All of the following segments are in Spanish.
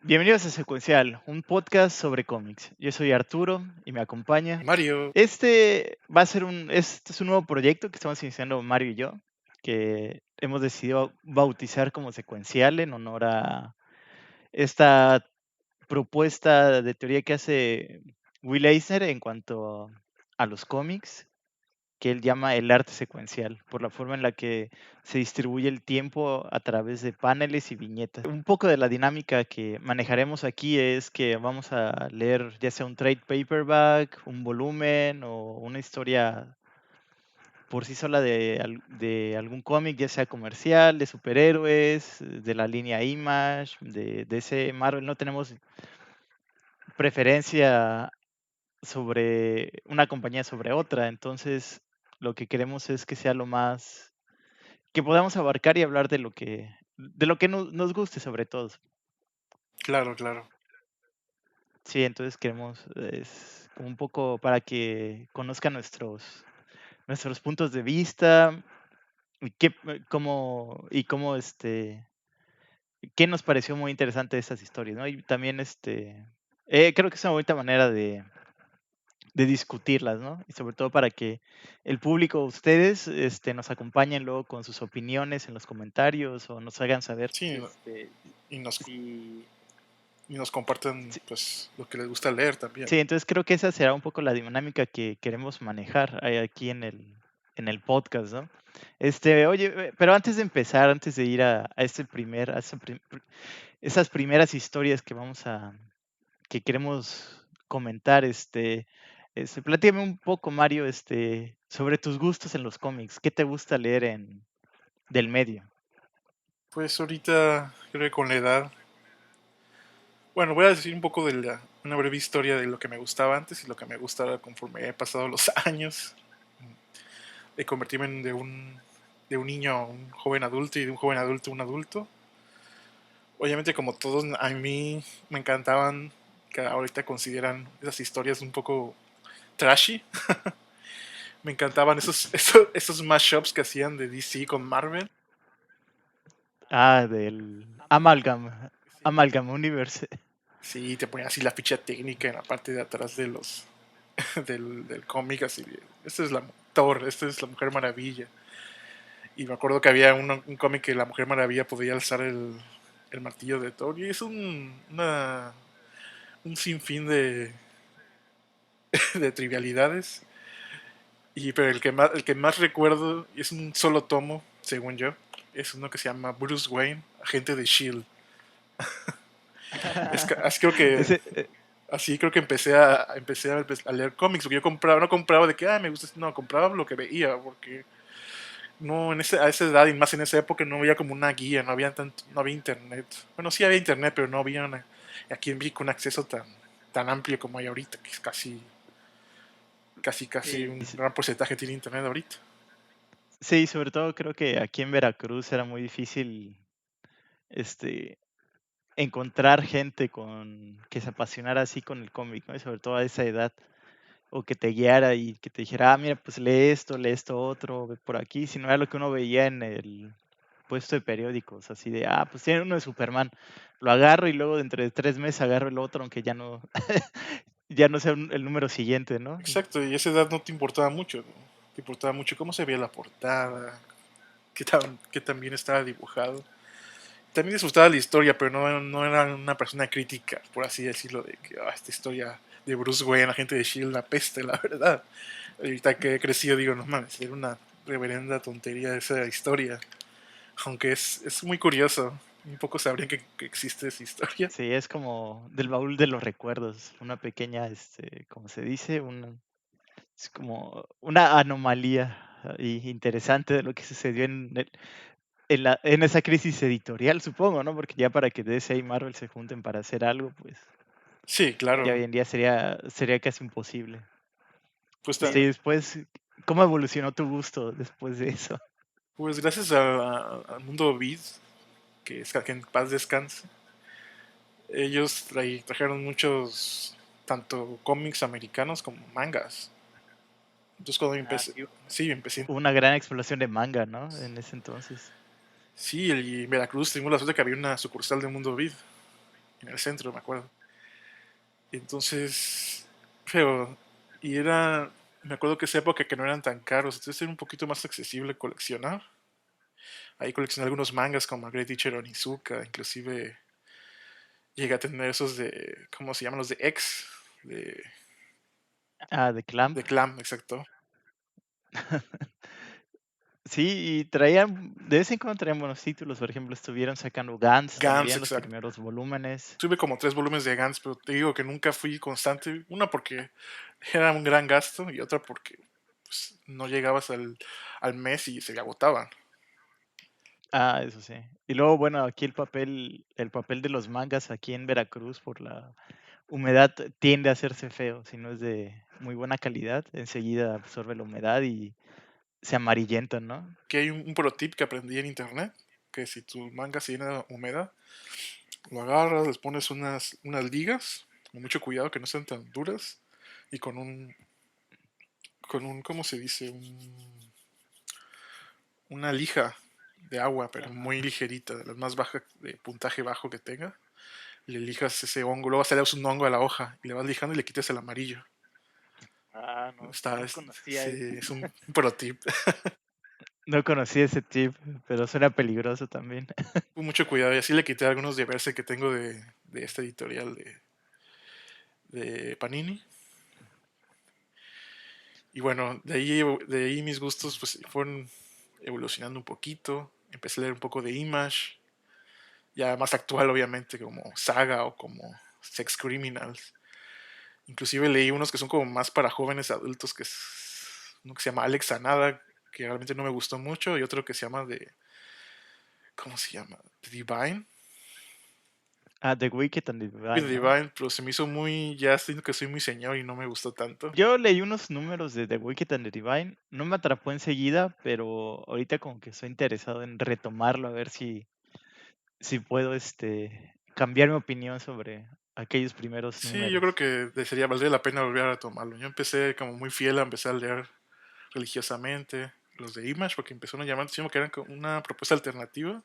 Bienvenidos a Secuencial, un podcast sobre cómics. Yo soy Arturo y me acompaña. Mario, Este es un nuevo proyecto que estamos iniciando Mario y yo, que hemos decidido bautizar como Secuencial en honor a esta propuesta de teoría que hace Will Eisner en cuanto a los cómics, que él llama el arte secuencial, por la forma en la que se distribuye el tiempo a través de paneles y viñetas. Un poco de la dinámica que manejaremos aquí es que vamos a leer ya sea un trade paperback, un volumen o una historia por sí sola de algún cómic, ya sea comercial, de superhéroes, de la línea Image, de ese Marvel. No tenemos preferencia sobre una compañía sobre otra. Entonces, lo que queremos es que sea lo más que podamos abarcar y hablar de lo que nos guste sobre todo. claro, claro. Sí, entonces queremos es como un poco para que conozcan nuestros puntos de vista y qué nos pareció muy interesante de estas historias, ¿no? Y también creo que es una bonita manera de discutirlas, ¿no? Y sobre todo para que el público, ustedes, nos acompañen luego con sus opiniones en los comentarios o nos hagan saber, Sí, y nos, si... y nos comparten Sí, pues lo que les gusta leer también. sí, entonces creo que esa será un poco la dinámica que queremos manejar aquí en el podcast, ¿no? Oye, pero antes de empezar, antes de ir esas primeras historias que queremos comentar, platícame un poco, Mario, sobre tus gustos en los cómics. ¿Qué te gusta leer del medio? Pues ahorita creo que con la edad, bueno, voy a decir un poco de una breve historia de lo que me gustaba antes y lo que me gusta ahora conforme he pasado los años, de convertirme de un niño a un joven adulto y de un joven adulto a un adulto. Obviamente como todos, a mí me encantaban, que ahorita consideran esas historias un poco trashy. Me encantaban esos mashups que hacían de DC con Marvel. Del Amalgam Universe. Sí, te ponían así la ficha técnica en la parte de atrás de del cómic, así de, esta es la Thor, esta es la Mujer Maravilla. Y me acuerdo que había un cómic que la Mujer Maravilla podía alzar el martillo de Thor. Y es un sinfín de trivialidades. Pero el que más recuerdo, y es un solo tomo, según yo, es uno que se llama Bruce Wayne, agente de Shield. Así creo que Ese, así creo que empecé a leer cómics, porque yo compraba, no compraba de que me gusta, no, compraba lo que veía, porque no a esa edad y más en esa época no había como una guía, no había internet. Bueno, sí había internet, pero no había aquí en México un acceso tan amplio como hay ahorita, que es casi sí, un gran porcentaje tiene internet ahorita. sí, sobre todo creo que aquí en Veracruz era muy difícil este, encontrar gente que se apasionara así con el cómic, ¿no? Y sobre todo a esa edad, o que te guiara y que te dijera, mira, pues lee esto otro, ve por aquí, si no era lo que uno veía en el puesto de periódicos, así de, pues tiene uno de Superman, lo agarro y luego dentro de 3 meses agarro el otro, aunque ya no, ya no sea el número siguiente, ¿no? Exacto, y a esa edad no te importaba mucho, ¿no? Te importaba mucho cómo se veía la portada, qué tan bien estaba dibujado. También disfrutaba la historia, pero no era una persona crítica, por así decirlo, de que esta historia de Bruce Wayne, agente de Shield, la peste, la verdad. Ahorita que he crecido digo, no mames, era una reverenda tontería esa historia. Aunque es muy curioso, un poco sabrían que existe esa historia. Sí, es como del baúl de los recuerdos, una pequeña, ¿cómo se dice? Es como una anomalía interesante de lo que sucedió en esa crisis editorial, supongo, ¿no? Porque ya para que DC y Marvel se junten para hacer algo, pues Sí, ya claro. hoy en día sería casi imposible. Pues, Y después, ¿cómo evolucionó tu gusto después de eso? pues gracias al mundo Vid, que en paz descanse, ellos trajeron muchos, tanto cómics americanos como mangas. Entonces cuando empecé, Sí, sí, empecé. una gran explosión de manga, ¿no? En ese entonces. Sí, y en Veracruz tuvimos la suerte que había una sucursal de Mundo Vid. en el centro, me acuerdo. Entonces, pero, y era, me acuerdo que esa época que no eran tan caros, entonces era un poquito más accesible coleccionar. Ahí coleccioné algunos mangas como Great Teacher Onizuka, inclusive llegué a tener esos de, ¿cómo se llaman? Los de X, de, Ah, de Clamp. de Clam, exacto. Sí, y traían, de vez en cuando traían buenos títulos, por ejemplo, estuvieron sacando Gantz Gans, también, los exacto. primeros volúmenes. Tuve como 3 volúmenes de Gans, pero te digo que nunca fui constante. Una porque era un gran gasto y otra porque pues, no llegabas al mes y se agotaban. Ah, eso sí. Y luego, bueno, aquí el papel de los mangas aquí en Veracruz por la humedad tiende a hacerse feo. Si no es de muy buena calidad, enseguida absorbe la humedad y se amarillentan, ¿no? Que hay un pro tip que aprendí en internet, que si tu manga se llena de humedad, lo agarras, les pones unas ligas, con mucho cuidado que no sean tan duras, y con un ¿cómo se dice? Una lija de agua, pero muy ligerita, de las más bajas, de puntaje bajo que tenga. Le lijas ese hongo, luego sale un hongo a la hoja y le vas lijando y le quitas el amarillo. Ah, no, Está, no es, conocía sí, ese. es un pro tip. No conocía ese tip, pero suena peligroso también. Con mucho cuidado y así le quité algunos de verse que tengo de esta editorial de Panini. Y bueno, de ahí mis gustos pues fueron evolucionando un poquito. Empecé a leer un poco de Image, ya más actual obviamente, como Saga o como Sex Criminals. Inclusive leí unos que son como más para jóvenes adultos, que es uno que se llama Alex Sanada, que realmente no me gustó mucho, y otro que se llama ¿cómo se llama? The Divine. Ah, The Wicked and the The Divine, ¿no? Divine, pero se me hizo muy, ya siento que soy muy señor y no me gustó tanto. Yo leí unos números de The Wicked and the Divine, no me atrapó enseguida, pero ahorita como que estoy interesado en retomarlo, a ver si puedo cambiar mi opinión sobre aquellos primeros Sí, yo creo números. que sería, valdría la pena volver a tomarlo. Yo empecé como muy fiel a empezar a leer religiosamente los de Image porque empezaron a llamar muchísimo que eran como una propuesta alternativa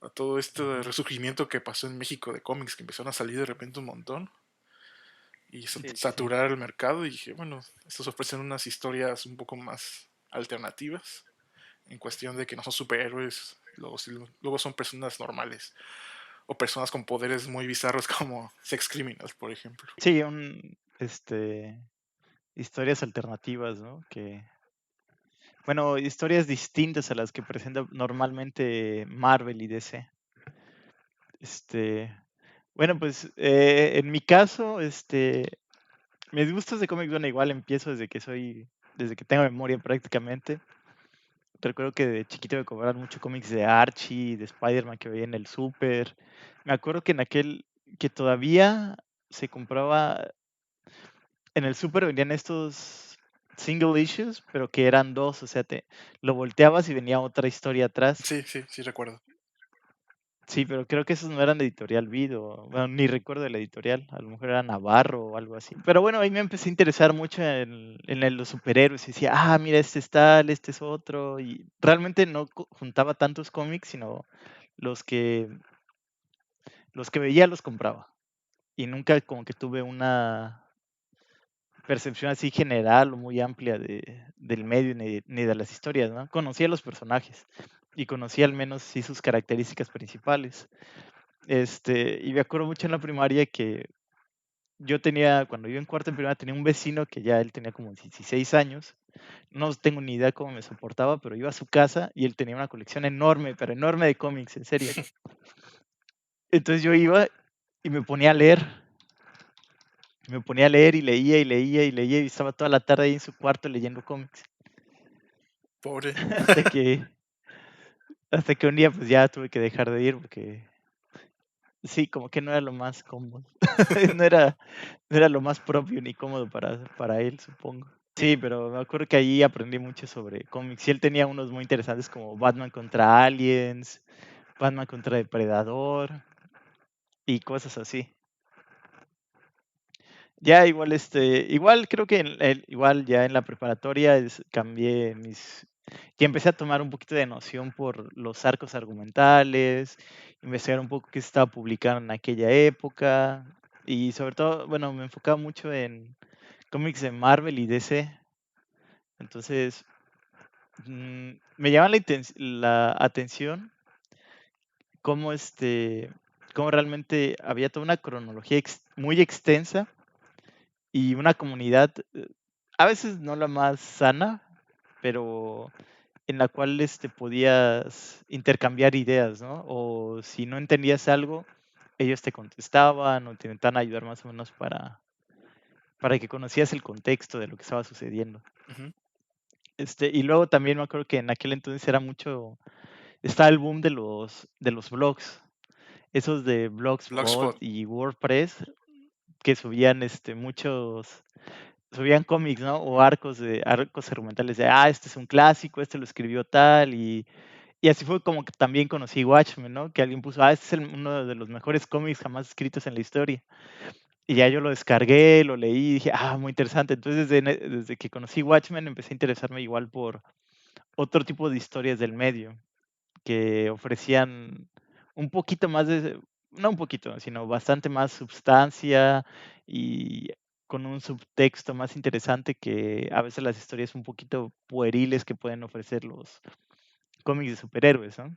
a todo este Ujú. resurgimiento que pasó en México de cómics, que empezaron a salir de repente un montón y Sí, sí, sí. saturar el mercado y dije, bueno, estos ofrecen unas historias un poco más alternativas en cuestión de que no son superhéroes, luego son personas normales o personas con poderes muy bizarros como Sex Criminals, por ejemplo. Sí, historias alternativas, ¿no? Bueno, historias distintas a las que presenta normalmente Marvel y DC. Este, bueno, pues en mi caso, mis gustos de cómics, bueno, igual empiezo desde que tengo memoria prácticamente. Recuerdo que de chiquito me compraban mucho cómics de Archie, de Spider-Man que veía en el súper. Me acuerdo que que todavía se compraba, en el súper vendían estos single issues, pero que eran dos, o sea, lo volteabas y venía otra historia atrás. Sí, sí, sí recuerdo. Sí, pero creo que esos no eran de Editorial Vid, bueno, ni recuerdo de la editorial, a lo mejor era Navarro o algo así. Pero bueno, ahí me empecé a interesar mucho los superhéroes y decía, ah, mira, este es tal, este es otro, y realmente no juntaba tantos cómics, sino los que, los que veía los compraba. Y nunca como que tuve una percepción así general o muy amplia del medio ni de las historias, ¿no? Conocía los personajes y conocía al menos sí sus características principales. Y me acuerdo mucho en la primaria que cuando yo en cuarto en primaria, tenía un vecino que ya él tenía como 16 años. No tengo ni idea cómo me soportaba, pero iba a su casa y él tenía una colección enorme, pero enorme de cómics, en serio. Entonces yo iba y me ponía a leer y leía y leía y leía y estaba toda la tarde ahí en su cuarto leyendo cómics. Pobre. Hasta que, hasta que un día pues ya tuve que dejar de ir porque sí, como que no era lo más cómodo. No era, no era lo más propio ni cómodo para él, supongo. Sí, pero me acuerdo que ahí aprendí mucho sobre cómics. Y él tenía unos muy interesantes como Batman contra Aliens, Batman contra Depredador y cosas así. Ya igual, igual creo que igual ya en la preparatoria cambié ya empecé a tomar un poquito de noción por los arcos argumentales investigar un poco qué se estaba publicando en aquella época y sobre todo, bueno, me enfocaba mucho en cómics de Marvel y DC. Entonces, me llama la atención cómo, cómo realmente había toda una cronología muy extensa y una comunidad, a veces no la más sana, pero en la cual podías intercambiar ideas, ¿no? O si no entendías algo, ellos te contestaban o te intentaban ayudar más o menos para que conocías el contexto de lo que estaba sucediendo. Ujú. Y luego también me acuerdo que en aquel entonces era mucho, estaba el boom de los blogs, esos de Blogspot Blogspot. y WordPress, que subían subían cómics, ¿no? O arcos argumentales de, este es un clásico, este lo escribió tal, y así fue como que también conocí Watchmen, ¿no? Que alguien puso, este es uno de los mejores cómics jamás escritos en la historia. Y ya yo lo descargué, lo leí y dije, muy interesante. Entonces, desde que conocí Watchmen, empecé a interesarme igual por otro tipo de historias del medio, que ofrecían un poquito más no un poquito, sino bastante más substancia y con un subtexto más interesante que a veces las historias un poquito pueriles que pueden ofrecer los cómics de superhéroes, ¿no?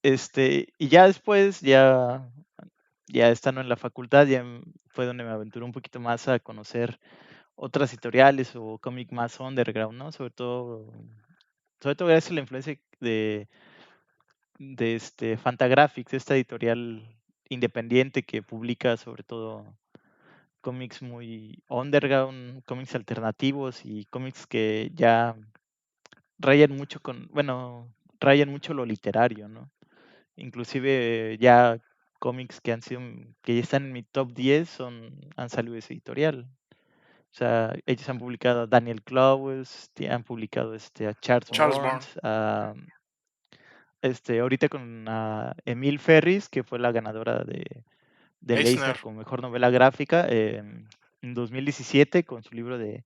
Y ya después, ya estando en la facultad, fue donde me aventuré un poquito más a conocer otras editoriales o cómic más underground, ¿no? Sobre todo gracias a la influencia de Fantagraphics, esta editorial independiente que publica sobre todo cómics muy underground, cómics alternativos y cómics que ya rayan mucho bueno, rayan mucho lo literario, ¿no? Inclusive ya cómics que ya están en mi top 10 han salido de esa editorial. O sea, ellos han publicado a Daniel Clowes, han publicado a Charles Charles Bourne. Burns, ahorita con Emile Ferris, que fue la ganadora del Eisner. Eisner como mejor novela gráfica en 2017 con su libro de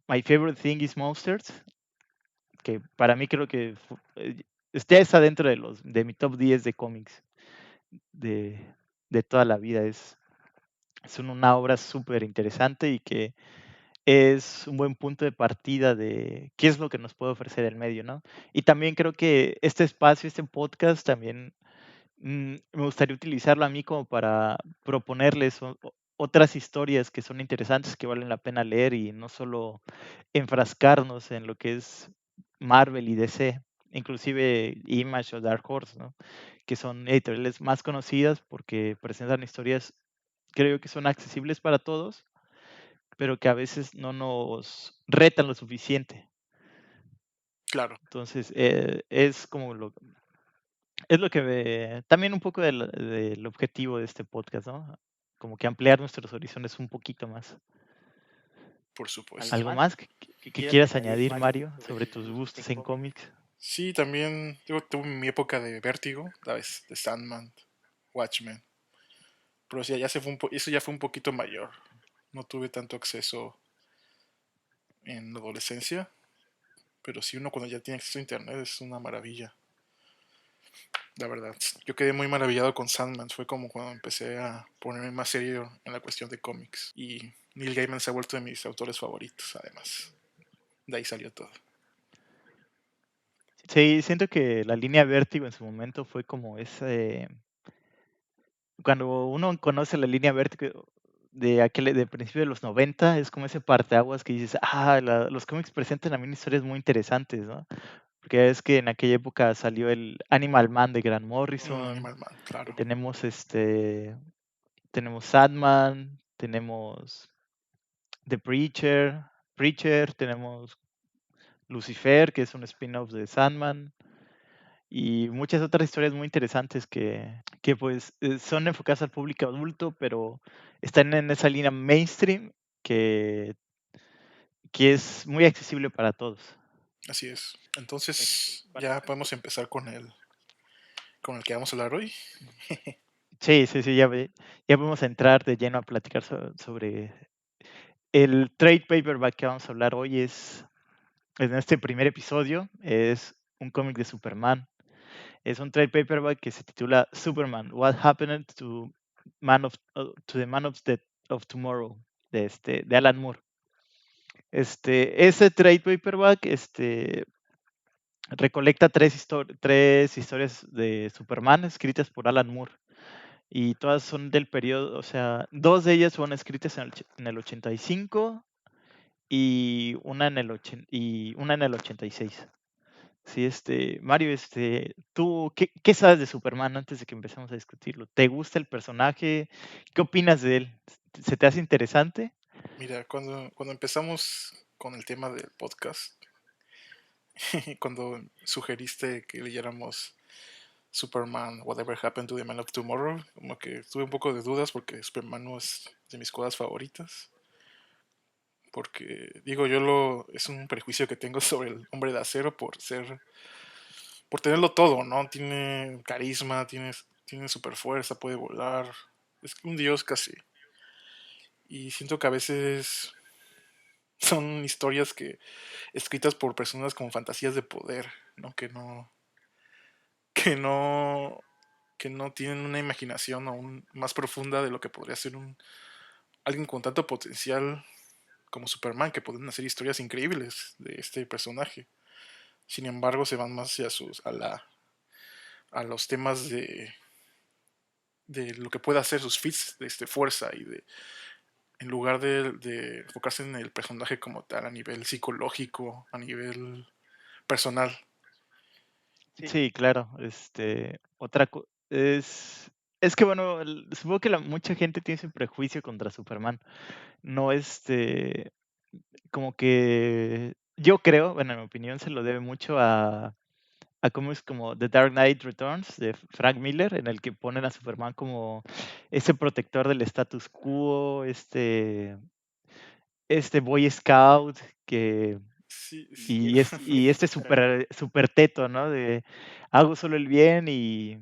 My Favorite Thing is Monsters, que para mí creo que ya está dentro de mi top 10 de cómics de, de toda la vida. Es una obra súper interesante y que es un buen punto de partida de qué es lo que nos puede ofrecer el medio, ¿no? Y también creo que este espacio, este podcast, también me gustaría utilizarlo a mí como para proponerles otras historias que son interesantes, que valen la pena leer y no solo enfrascarnos en lo que es Marvel y DC, inclusive Image o Dark Horse, ¿no? Que son editoriales más conocidas porque presentan historias, creo que son accesibles para todos, pero que a veces no nos retan lo suficiente. Claro. Entonces, es lo que también un poco del objetivo de este podcast, ¿no? Como que ampliar nuestros horizontes un poquito más. Por supuesto. ¿Algo más que quieras añadir, Mario, sobre tus gustos en cómics? Sí, también yo tuve mi época de Vértigo, ¿sabes? De Sandman, Watchmen. Pero sí, eso ya fue un poquito mayor. No tuve tanto acceso en la adolescencia. Pero sí, uno cuando ya tiene acceso a internet es una maravilla. La verdad. Yo quedé muy maravillado con Sandman. Fue como cuando empecé a ponerme más serio en la cuestión de cómics. Y Neil Gaiman se ha vuelto de mis autores favoritos, además. De ahí salió todo. Sí, siento que la línea Vértigo en su momento fue como cuando uno conoce la línea Vértigo de principio de los 90 es como ese parteaguas que dices, los cómics presentan también historias muy interesantes, ¿no? Porque es que en aquella época salió el Animal Man de Grant Morrison, Animal Man, claro. tenemos tenemos Sandman, tenemos The Preacher, tenemos Lucifer, que es un spin-off de Sandman, y muchas otras historias muy interesantes que pues son enfocadas al público adulto, pero están en esa línea mainstream que, que es muy accesible para todos. Así es. Entonces, ya podemos empezar con el que vamos a hablar hoy. Sí, sí, sí, ya vamos a entrar de lleno a platicar sobre el trade paperback que vamos a hablar hoy. En este primer episodio, es un cómic de Superman. Es un trade paperback que se titula Superman, What Happened to to the Man of Tomorrow, de Alan Moore. Ese trade paperback recolecta tres historias de Superman escritas por Alan Moore. Y todas son del periodo, o sea, dos de ellas fueron escritas en el 85 y una en el 86. Sí, Mario, ¿tú qué sabes de Superman antes de que empecemos a discutirlo? ¿Te gusta el personaje? ¿Qué opinas de él? ¿Se te hace interesante? Mira, cuando empezamos con el tema del podcast, cuando sugeriste que leyéramos Superman, Whatever Happened to the Man of Tomorrow, como que tuve un poco de dudas porque Superman no es de mis cosas favoritas. Porque, digo, es un prejuicio que tengo sobre el hombre de acero por tenerlo todo, ¿no? Tiene carisma, tiene super fuerza, puede volar, es un dios casi. Y siento que a veces son historias escritas por personas como fantasías de poder, ¿no? Que no, que no tienen una imaginación aún más profunda de lo que podría ser alguien con tanto potencial como Superman, que pueden hacer historias increíbles de este personaje. Sin embargo, se van más hacia a los temas de lo que puede hacer sus feats de fuerza en lugar de enfocarse en el personaje como tal, a nivel psicológico, a nivel personal. Sí, claro. Es que bueno, supongo que mucha gente tiene ese prejuicio contra Superman. No, como que yo creo, bueno, en mi opinión, se lo debe mucho a cómo es como The Dark Knight Returns de Frank Miller, en el que ponen a Superman como ese protector del status quo, este Boy Scout que Sí, sí, y este super teto, ¿no? De hago solo el bien y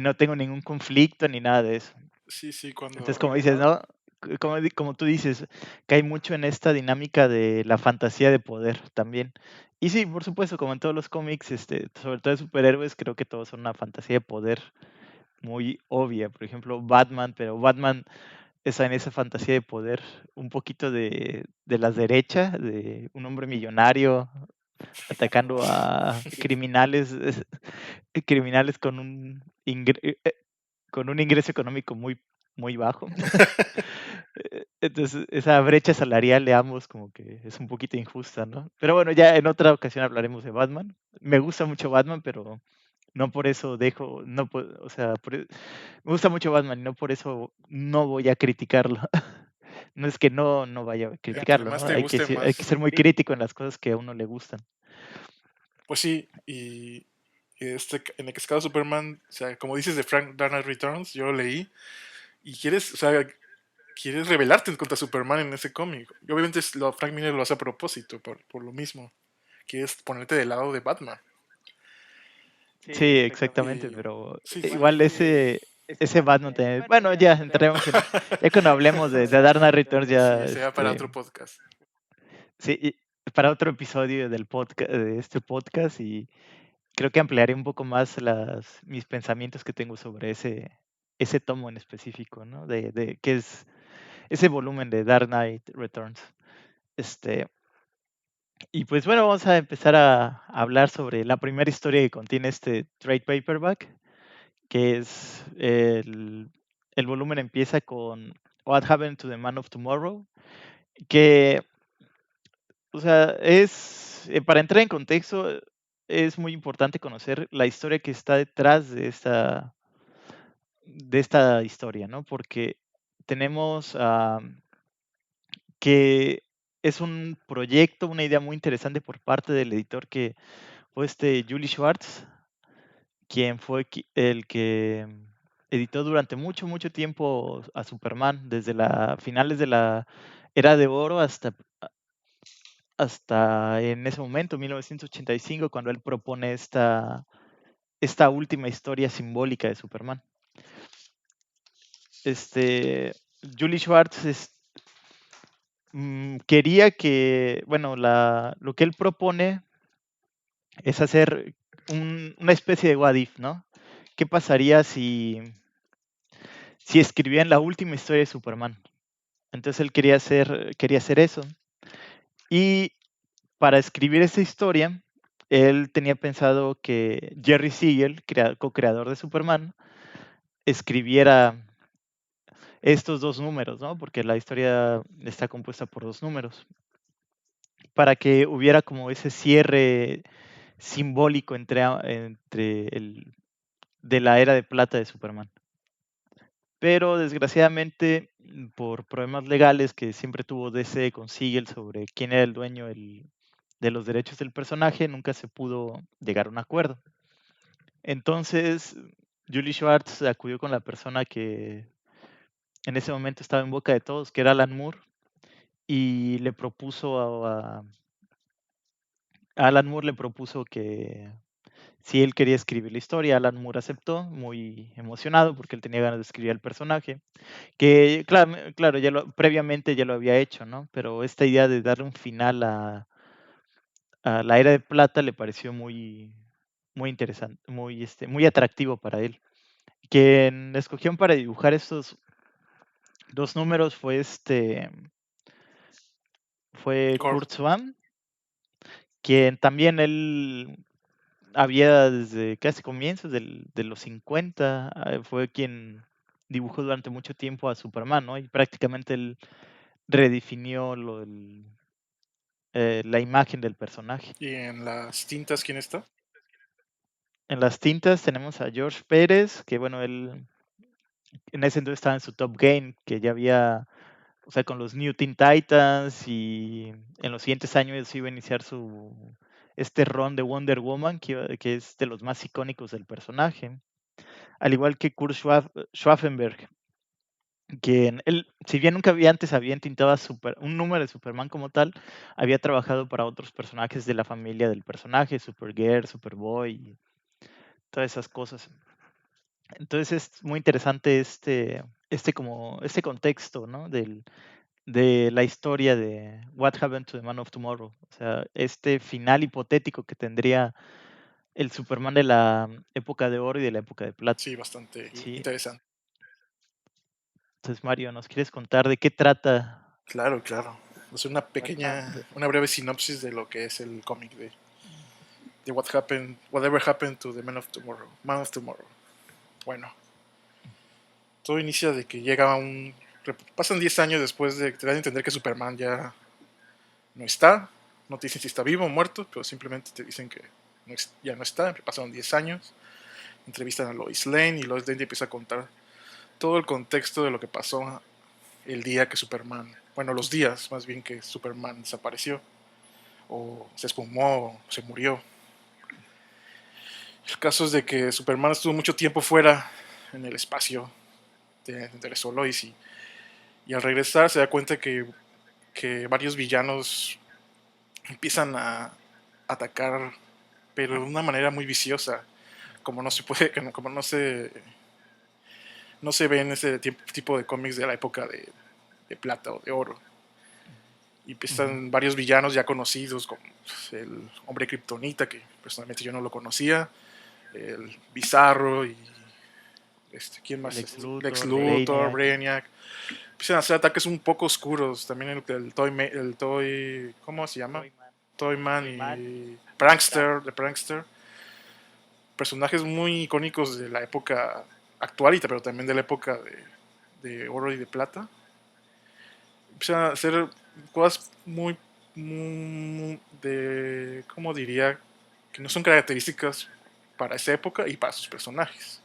no tengo ningún conflicto ni nada de eso. sí, sí, Entonces, como dices, ¿no? Como tú dices, cae mucho en esta dinámica de la fantasía de poder también. Y sí, por supuesto, como en todos los cómics, sobre todo de superhéroes, creo que todos son una fantasía de poder muy obvia. Por ejemplo, Batman, pero Batman está en esa fantasía de poder un poquito de las derechas, de un hombre millonario atacando a criminales, criminales con un ingreso económico muy bajo. Entonces, esa brecha salarial de ambos como que es un poquito injusta, ¿no? Pero bueno, ya en otra ocasión hablaremos de Batman. Me gusta mucho Batman, pero no por eso o sea, me gusta mucho Batman y no por eso no voy a criticarlo. No es que no vaya a entre criticarlo, más ¿no? te guste, Hay que más. ser muy crítico en las cosas que a uno le gustan. Pues sí, y en el cascado Superman, o sea, como dices de Frank Dark Knight Returns, yo lo leí, y quieres, o sea, quieres rebelarte contra Superman en ese cómic. Y obviamente Frank Miller lo hace a propósito, por lo mismo. Quieres ponerte del lado de Batman. Sí, exactamente, Y pero sí, sí. igual ese Batman también. Bueno, ya entraremos ya cuando hablemos de Dark Knight Returns, ya Sí, sea para otro podcast. sí, para otro episodio del podcast, de este podcast, y creo que ampliaré un poco más mis pensamientos que tengo sobre ese tomo en específico, ¿no? De qué es ese volumen de Dark Knight Returns. Este, y pues bueno, vamos a empezar a hablar sobre la primera historia que contiene este trade paperback, que es el volumen empieza con What Happened to the Man of Tomorrow, que, o sea, para entrar en contexto, es muy importante conocer la historia que está detrás de esta historia, ¿no? Porque tenemos que es un proyecto, una idea muy interesante por parte del editor que fue Julie Schwartz, quien fue el que editó durante mucho tiempo a Superman, desde finales de la Era de Oro hasta en ese momento, 1985, cuando él propone esta última historia simbólica de Superman. Julie Schwartz quería que, bueno, lo que él propone es hacer una especie de what if, ¿no? ¿Qué pasaría si escribían la última historia de Superman? Entonces él quería hacer eso. Y para escribir esa historia, él tenía pensado que Jerry Siegel, co-creador de Superman, escribiera estos dos números, ¿no? Porque la historia está compuesta por dos números, para que hubiera como ese cierre simbólico entre el de la era de plata de Superman. Pero desgraciadamente, por problemas legales que siempre tuvo DC con Siegel sobre quién era el dueño de los derechos del personaje, nunca se pudo llegar a un acuerdo. Entonces, Julie Schwartz acudió con la persona que en ese momento estaba en boca de todos, que era Alan Moore, y le propuso a Alan Moore le propuso que si él quería escribir la historia, Alan Moore aceptó, muy emocionado porque él tenía ganas de escribir el personaje, que claro, previamente ya lo había hecho, ¿no? Pero esta idea de darle un final a la era de plata le pareció muy interesante, muy atractivo para él. Quien escogieron para dibujar estos dos números fue Gore. Kurt Swan, quien también él había desde casi comienzos de los 50, fue quien dibujó durante mucho tiempo a Superman, ¿no? Y prácticamente él redefinió la imagen del personaje. ¿Y en las tintas quién está? En las tintas tenemos a George Pérez, que bueno, él en ese entonces estaba en su top game, que ya había, o sea, con los New Teen Titans, y en los siguientes años iba a iniciar este run de Wonder Woman, que es de los más icónicos del personaje. Al igual que Kurt Schwaffenberg, que él, si bien nunca había entintado un número de Superman como tal, había trabajado para otros personajes de la familia del personaje, Supergirl, Superboy, y todas esas cosas. Entonces es muy interesante este contexto, ¿no? De la historia de What Happened to the Man of Tomorrow. O sea, este final hipotético que tendría el Superman de la época de oro y de la época de plata. Sí, bastante Sí. interesante. Entonces, Mario, ¿nos quieres contar de qué trata Claro, claro. Es una What pequeña, Happened? una breve sinopsis de lo que es el cómic de Whatever Happened to the Man of Tomorrow. Bueno, todo inicia de que llega pasan 10 años después de que te dan a entender que Superman ya no está. No te dicen si está vivo o muerto, pero simplemente te dicen que ya no está. Pasaron 10 años. Entrevistan a Lois Lane y Lois Lane empieza a contar todo el contexto de lo que pasó el día que Superman, bueno, los días más bien que Superman desapareció, o se esfumó, o se murió. El caso es de que Superman estuvo mucho tiempo fuera en el espacio, interesó Lois, y al regresar se da cuenta que varios villanos empiezan a atacar, pero de una manera muy viciosa, como no se puede, como no se ve en ese tipo de cómics de la época de plata o de oro. Y Ujú. empiezan varios villanos ya conocidos, como el hombre kriptonita, que personalmente yo no lo conocía, el Bizarro y ¿quién más? Lex Lex Luthor, Luthor, Brainiac. Brainiac. Empiezan a hacer ataques un poco oscuros. También el Toy, ¿cómo se llama? Toyman. Toyman Toyman y y Prankster, de Prankster. Personajes muy icónicos de la época actual, pero también de la época de oro y de plata. Empiezan a hacer cosas ¿cómo diría? Que no son características para esa época y para sus personajes.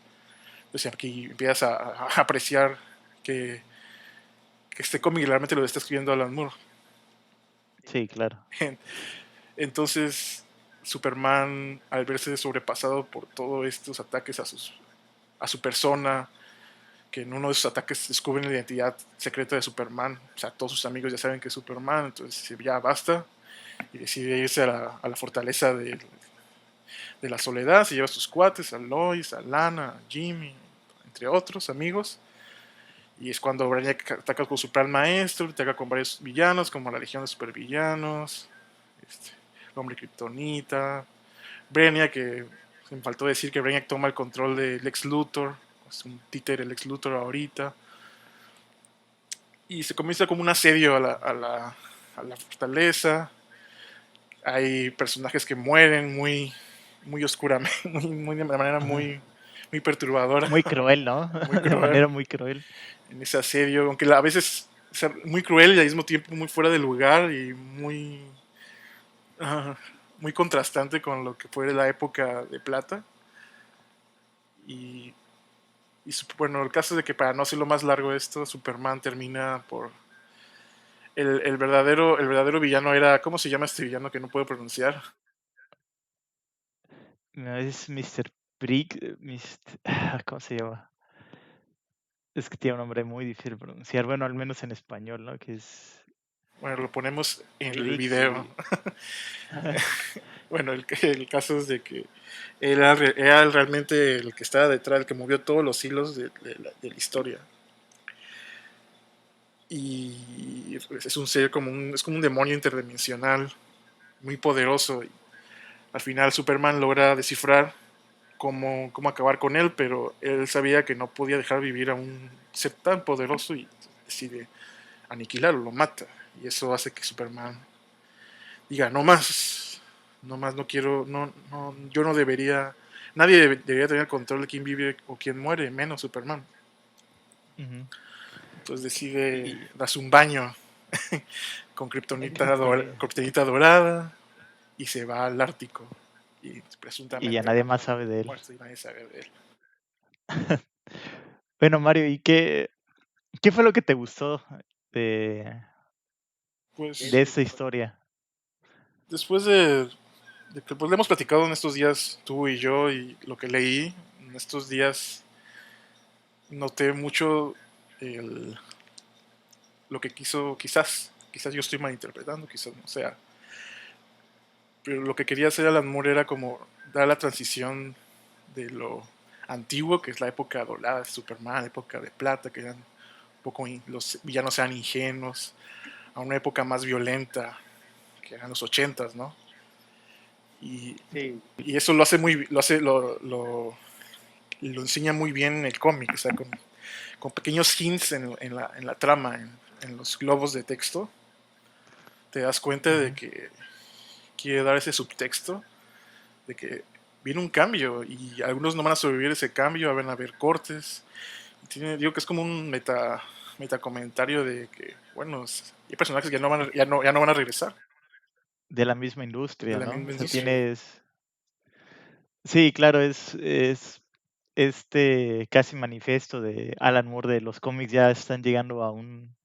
Entonces aquí empiezas a apreciar que, que este cómic realmente lo está escribiendo Alan Moore. Sí, claro. Entonces, Superman, al verse sobrepasado por todos estos ataques a su persona, que en uno de esos ataques descubren la identidad secreta de Superman, o sea, todos sus amigos ya saben que es Superman, entonces ya basta, y decide irse a la fortaleza de la soledad, se lleva a sus cuates, a Lois, a Lana, a Jimmy, entre otros amigos, y es cuando Brainiac ataca con su plan maestro, ataca con varios villanos, como la Legión de Supervillanos, el Hombre Kryptonita, Brainiac, que Se me faltó decir que Brainiac toma el control de Lex Luthor, es un títere Lex Luthor ahorita, y se comienza como un asedio a la fortaleza. Hay personajes que mueren muy oscuramente, de manera Ajá. muy perturbadora, Muy cruel, ¿no? muy De cruel manera muy cruel. en ese asedio, aunque a veces muy cruel y al mismo tiempo muy fuera de lugar y uh, muy contrastante con lo que fue la época de plata. Y, bueno, el caso es de que para no hacerlo más largo esto, Superman termina por... el verdadero villano era... ¿Cómo se llama este villano que no puedo pronunciar? No, es Mr. Brick, ¿cómo se llama? Es que tiene un nombre muy difícil de pronunciar, bueno, al menos en español, ¿no? Que es Bueno, lo ponemos en el Briggs video. y... Bueno, el caso es de que él era realmente el que estaba detrás, el que movió todos los hilos de la historia. Y pues, es un ser es como un demonio interdimensional, muy poderoso. Y al final Superman logra descifrar cómo acabar con él, pero él sabía que no podía dejar vivir a un ser tan poderoso y decide aniquilarlo, lo mata. Y eso hace que Superman diga, no más, no más, no quiero, yo no debería, nadie debería tener control de quién vive o quién muere, menos Superman. Ujú. Entonces decide Y darse un baño con en kriptonita. kriptonita dorada y se va al Ártico. Y Y ya presuntamente nadie ha más sabe de él. muerto y nadie sabe de él. Bueno, Mario, ¿y qué fue lo que te gustó de, Pues de esta historia? después de que pues, le hemos platicado en estos días tú y yo y lo que leí, en estos días noté mucho el, lo que quiso, quizás yo estoy malinterpretando, quizás no sea, pero lo que quería hacer Alan Moore era como dar la transición de lo antiguo, que es la época dorada de Superman, la época de plata, que eran un poco los villanos eran ingenuos, a una época más violenta, que eran los ochentas, ¿no? Y, Sí. y eso lo hace muy, lo enseña muy bien en el cómic, o sea, con pequeños hints en la trama, en los globos de texto, te das cuenta de Ujú. que quiere dar ese subtexto de que viene un cambio y algunos no van a sobrevivir ese cambio, van a haber cortes. Digo que es como un meta comentario de que, bueno, hay personajes que ya no van a regresar De la misma de industria, la ¿no? O misma sea, industria. tienes... Sí, claro, es este casi manifiesto de Alan Moore de los cómics ya están llegando a un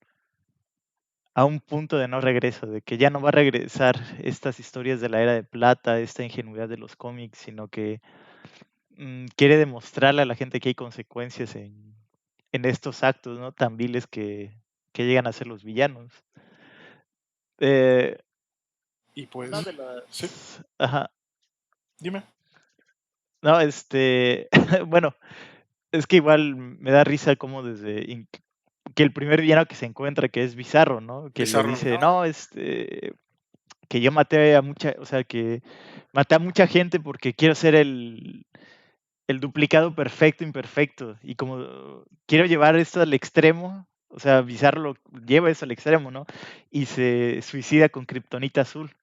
punto de no regreso, de que ya no va a regresar estas historias de la era de plata, esta ingenuidad de los cómics, sino que quiere demostrarle a la gente que hay consecuencias en estos actos, ¿no? Tan viles que llegan a ser los villanos. Eh, Y una pues, de sí, las... Ajá. dime. No, bueno, es que igual me da risa como que el primer villano que se encuentra, que es Bizarro, ¿no? Que le Bizarro. dice, no, que yo maté a mucha, o sea, que maté a mucha gente porque quiero ser el duplicado perfecto, imperfecto. Y como quiero llevar esto al extremo, o sea, Bizarro lo lleva eso al extremo, ¿no? Y se suicida con Kryptonita azul.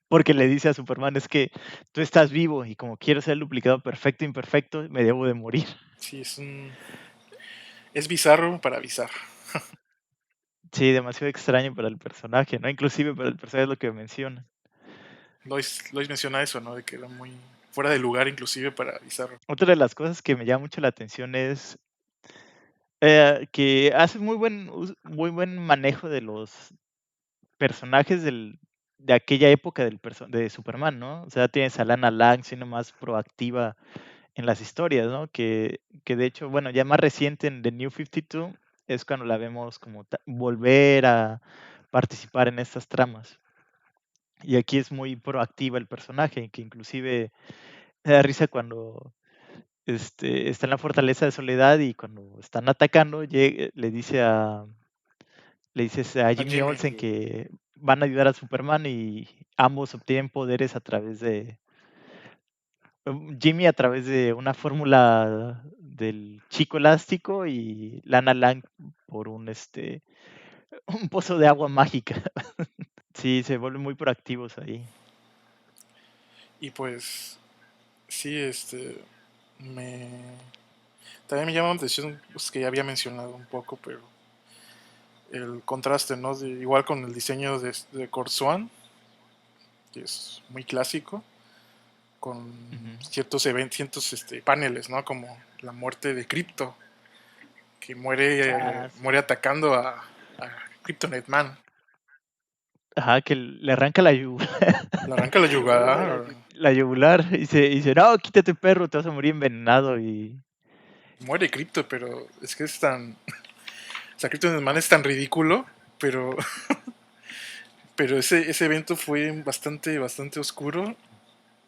Porque le dice a Superman, es que tú estás vivo y como quiero ser el duplicado perfecto, imperfecto, me debo de morir. Sí, es bizarro para bizarro. Sí, demasiado extraño para el personaje, ¿no? Inclusive para el personaje es lo que menciona. Lois menciona eso, ¿no? De que era muy fuera de lugar inclusive para bizarro. Otra de las cosas que me llama mucho la atención es que hace muy buen manejo de los personajes de aquella época de Superman, ¿no? O sea, tienes a Lana Lang siendo más proactiva en las historias, ¿no? Que de hecho, bueno, ya más reciente en The New 52 es cuando la vemos como volver a participar en estas tramas. Y aquí es muy proactiva el personaje, que inclusive me da risa cuando está en la fortaleza de Soledad y cuando están atacando, le dice a A Jimmy Jimmy. Olsen que van a ayudar a Superman y ambos obtienen poderes a través Jimmy a través de una fórmula del chico elástico y Lana Lang por un pozo de agua mágica. Sí, se vuelven muy proactivos ahí. Y pues, sí, me... También me llama la atención, pues, que ya había mencionado un poco, pero el contraste, ¿no? Igual con el diseño de Corsoan, que es muy clásico, con Ujú. ciertos eventos, ciertos paneles, ¿no? Como la muerte de Crypto, que muere, Ah, sí. muere atacando a Kryptonite Man. Ajá, que le arranca la yugular. Le arranca la yugular, La yugular y dice, no, quítate perro, te vas a morir envenenado y... muere Crypto, pero es que es tan... O sea, Kryptonite Man es tan ridículo, pero, pero ese evento fue bastante oscuro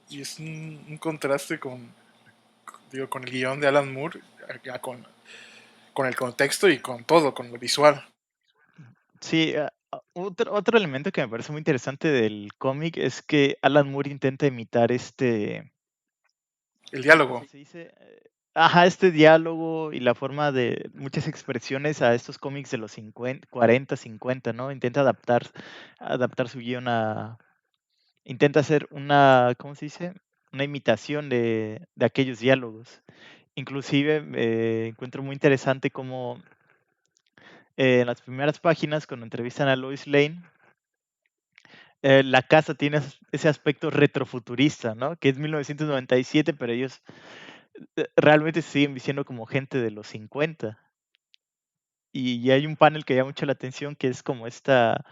y es un contraste con el guión de Alan Moore, con el contexto y con todo, con lo visual. Sí, otro elemento que me parece muy interesante del cómic es que Alan Moore intenta imitar El ¿cómo diálogo, se dice? Ajá, este diálogo y la forma de muchas expresiones a estos cómics de los 50, 40, 50, ¿no? Intenta adaptar su guión intenta hacer ¿cómo se dice? Una imitación de aquellos diálogos. Inclusive encuentro muy interesante cómo en las primeras páginas, cuando entrevistan a Lois Lane, la casa tiene ese aspecto retrofuturista, ¿no? Que es 1997, pero ellos realmente se siguen diciendo como gente de los 50. Y hay un panel que llama mucho la atención, que es como esta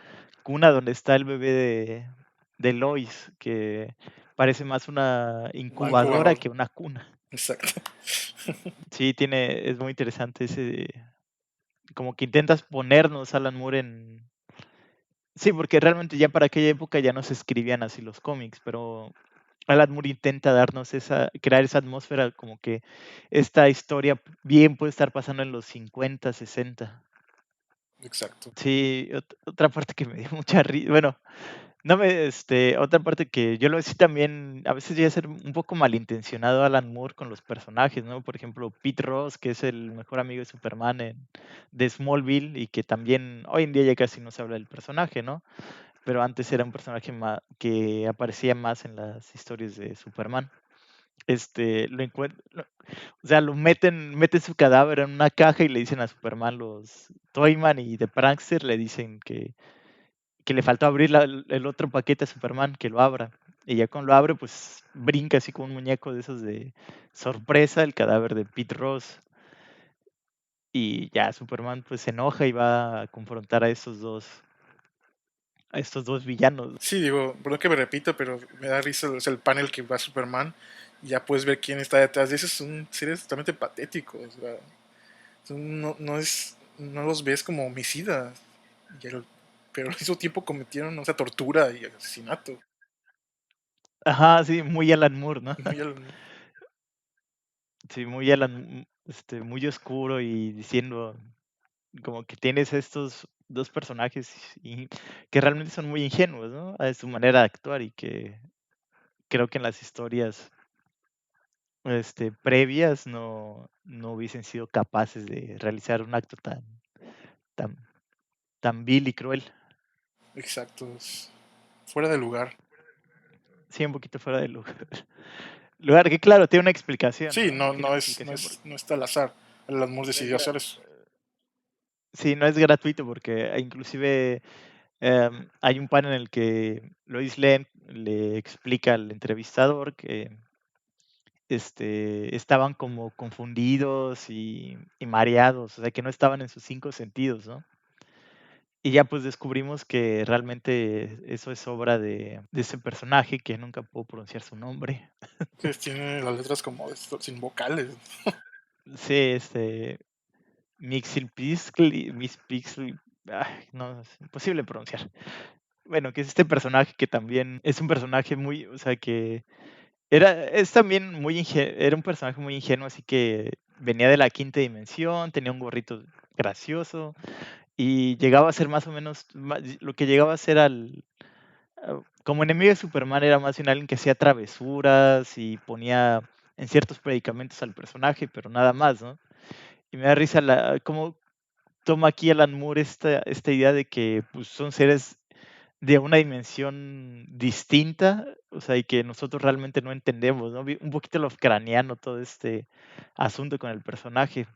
cuna donde está el bebé de Lois, que parece más una un incubadora incubador, que una cuna. exacto. Sí, es muy interesante como que intentas ponernos Alan Moore sí, porque realmente ya para aquella época ya no se escribían así los cómics, pero Alan Moore intenta crear esa atmósfera como que esta historia bien puede estar pasando en los 50, 60. Exacto. Sí, otra parte que me dio mucha risa, bueno, no me, otra parte que yo lo sí también, a veces llega a ser un poco malintencionado Alan Moore con los personajes, ¿no? Por ejemplo, Pete Ross, que es el mejor amigo de Superman de Smallville y que también hoy en día ya casi no se habla del personaje, ¿no? Pero antes era un personaje que aparecía más en las historias de Superman. Lo encuentran, o sea, meten su cadáver en una caja y le dicen a Superman los Toyman y The Prankster le dicen que le faltó abrir el otro paquete a Superman, que lo abra. Y ya cuando lo abre, pues brinca así como un muñeco de esos de sorpresa, el cadáver de Pete Ross. Y ya Superman pues se enoja y va a confrontar a estos dos villanos. Sí, digo, perdón que me repito, pero me da risa el panel que va Superman y ya puedes ver quién está detrás de eso. Es un seres totalmente patéticos. O sea, no los ves como homicidas, y pero al mismo tiempo cometieron, o sea, tortura y asesinato. Ajá, sí, muy Alan Moore, ¿no? Muy al- Sí, muy Alan, muy oscuro y diciendo como que tienes estos dos personajes que realmente son muy ingenuos, ¿no? A su manera de actuar y que creo que en las historias previas no hubiesen sido capaces de realizar un acto tan, tan vil y cruel. Exacto, fuera de lugar. Sí, un poquito fuera de lugar. Lugar que claro, tiene una explicación, Sí, ¿no? no, Tiene no una es, no explicación porque es, no está al azar. Alan Moore no es, decidió hacer eso. sí, no es gratuito porque inclusive hay un panel en el que Lois Lane le explica al entrevistador que estaban como confundidos y mareados, o sea, que no estaban en sus cinco sentidos, ¿no? Y ya pues descubrimos que realmente eso es obra de ese personaje que nunca puedo pronunciar su nombre. Que tiene las letras como sin vocales. Sí, Mixilpixli, Miss Pixley, ay, no, es imposible pronunciar. Bueno, que es este personaje que también es un personaje muy, o sea, que es también era un personaje muy ingenuo, así que venía de la quinta dimensión, tenía un gorrito gracioso y llegaba a ser más o menos lo que llegaba a ser como enemigo de Superman era más bien alguien que hacía travesuras y ponía en ciertos predicamentos al personaje, pero nada más, ¿no? Y me da risa cómo toma aquí Alan Moore esta idea de que pues, son seres de una dimensión distinta, o sea, y que nosotros realmente no entendemos, ¿no? Un poquito Lovecraftiano todo este asunto con el personaje,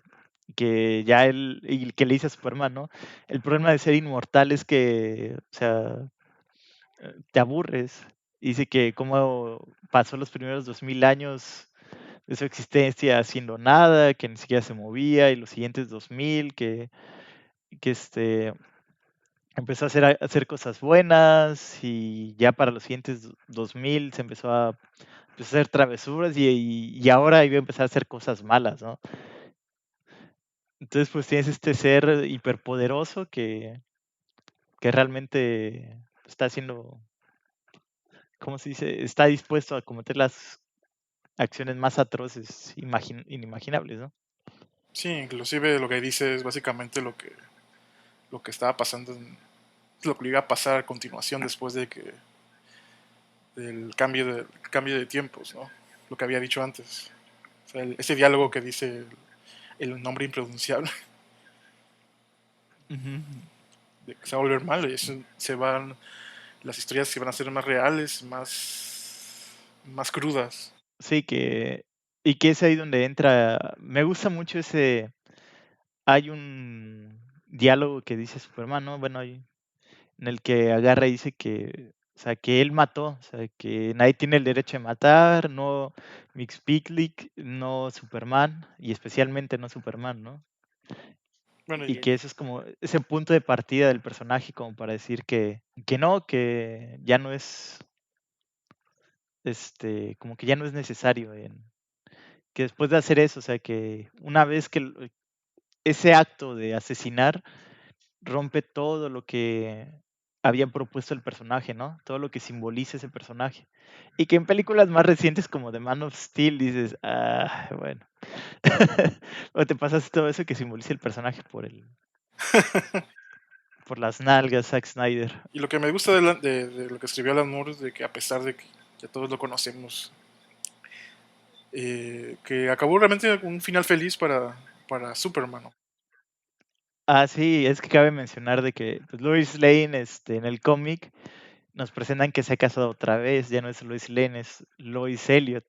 que ya él, y que le dice a Superman, ¿no? El problema de ser inmortal es que, o sea, te aburres. Dice que cómo pasó los primeros 2000 años de su existencia haciendo nada, que ni siquiera se movía, y los siguientes 2000, que empezó a hacer cosas buenas, y ya para los siguientes 2000 se empezó a hacer travesuras, y ahora iba a empezar a hacer cosas malas, ¿no? Entonces, pues tienes este ser hiperpoderoso que realmente está haciendo, ¿cómo se dice? Está dispuesto a cometer las acciones más atroces, inimaginables, ¿no? Sí, inclusive lo que dice es básicamente lo que estaba pasando, lo que iba a pasar a continuación después de que del cambio de tiempos, ¿no? Lo que había dicho antes. O sea, ese diálogo que dice el nombre impronunciable, Ujú. de que se va a volver malo y se van, las historias se van a hacer más reales, más crudas. Sí, y que es ahí donde entra, me gusta mucho hay un diálogo que dice Superman, ¿no? Bueno, en el que agarra y dice que, o sea, que él mató, o sea, que nadie tiene el derecho de matar, no Mixpiclic, no Superman, y especialmente no Superman, ¿no? Bueno, Y y que eso es como ese punto de partida del personaje como para decir que no, que ya no es, como que ya no es necesario, que después de hacer eso, o sea, que una vez que ese acto de asesinar rompe todo lo que había propuesto el personaje, ¿no? Todo lo que simboliza ese personaje. Y que en películas más recientes como The Man of Steel dices, ah, bueno. O te pasas todo eso que simboliza el personaje por las nalgas, Zack Snyder. y lo que me gusta de lo que escribió Alan Moore es de que a pesar de que ya todos lo conocemos, que acabó realmente con un final feliz para Superman, ¿no? Ah, sí, es que cabe mencionar de que pues, Lois Lane, en el cómic, nos presentan que se ha casado otra vez, ya no es Lois Lane, es Lois Elliot.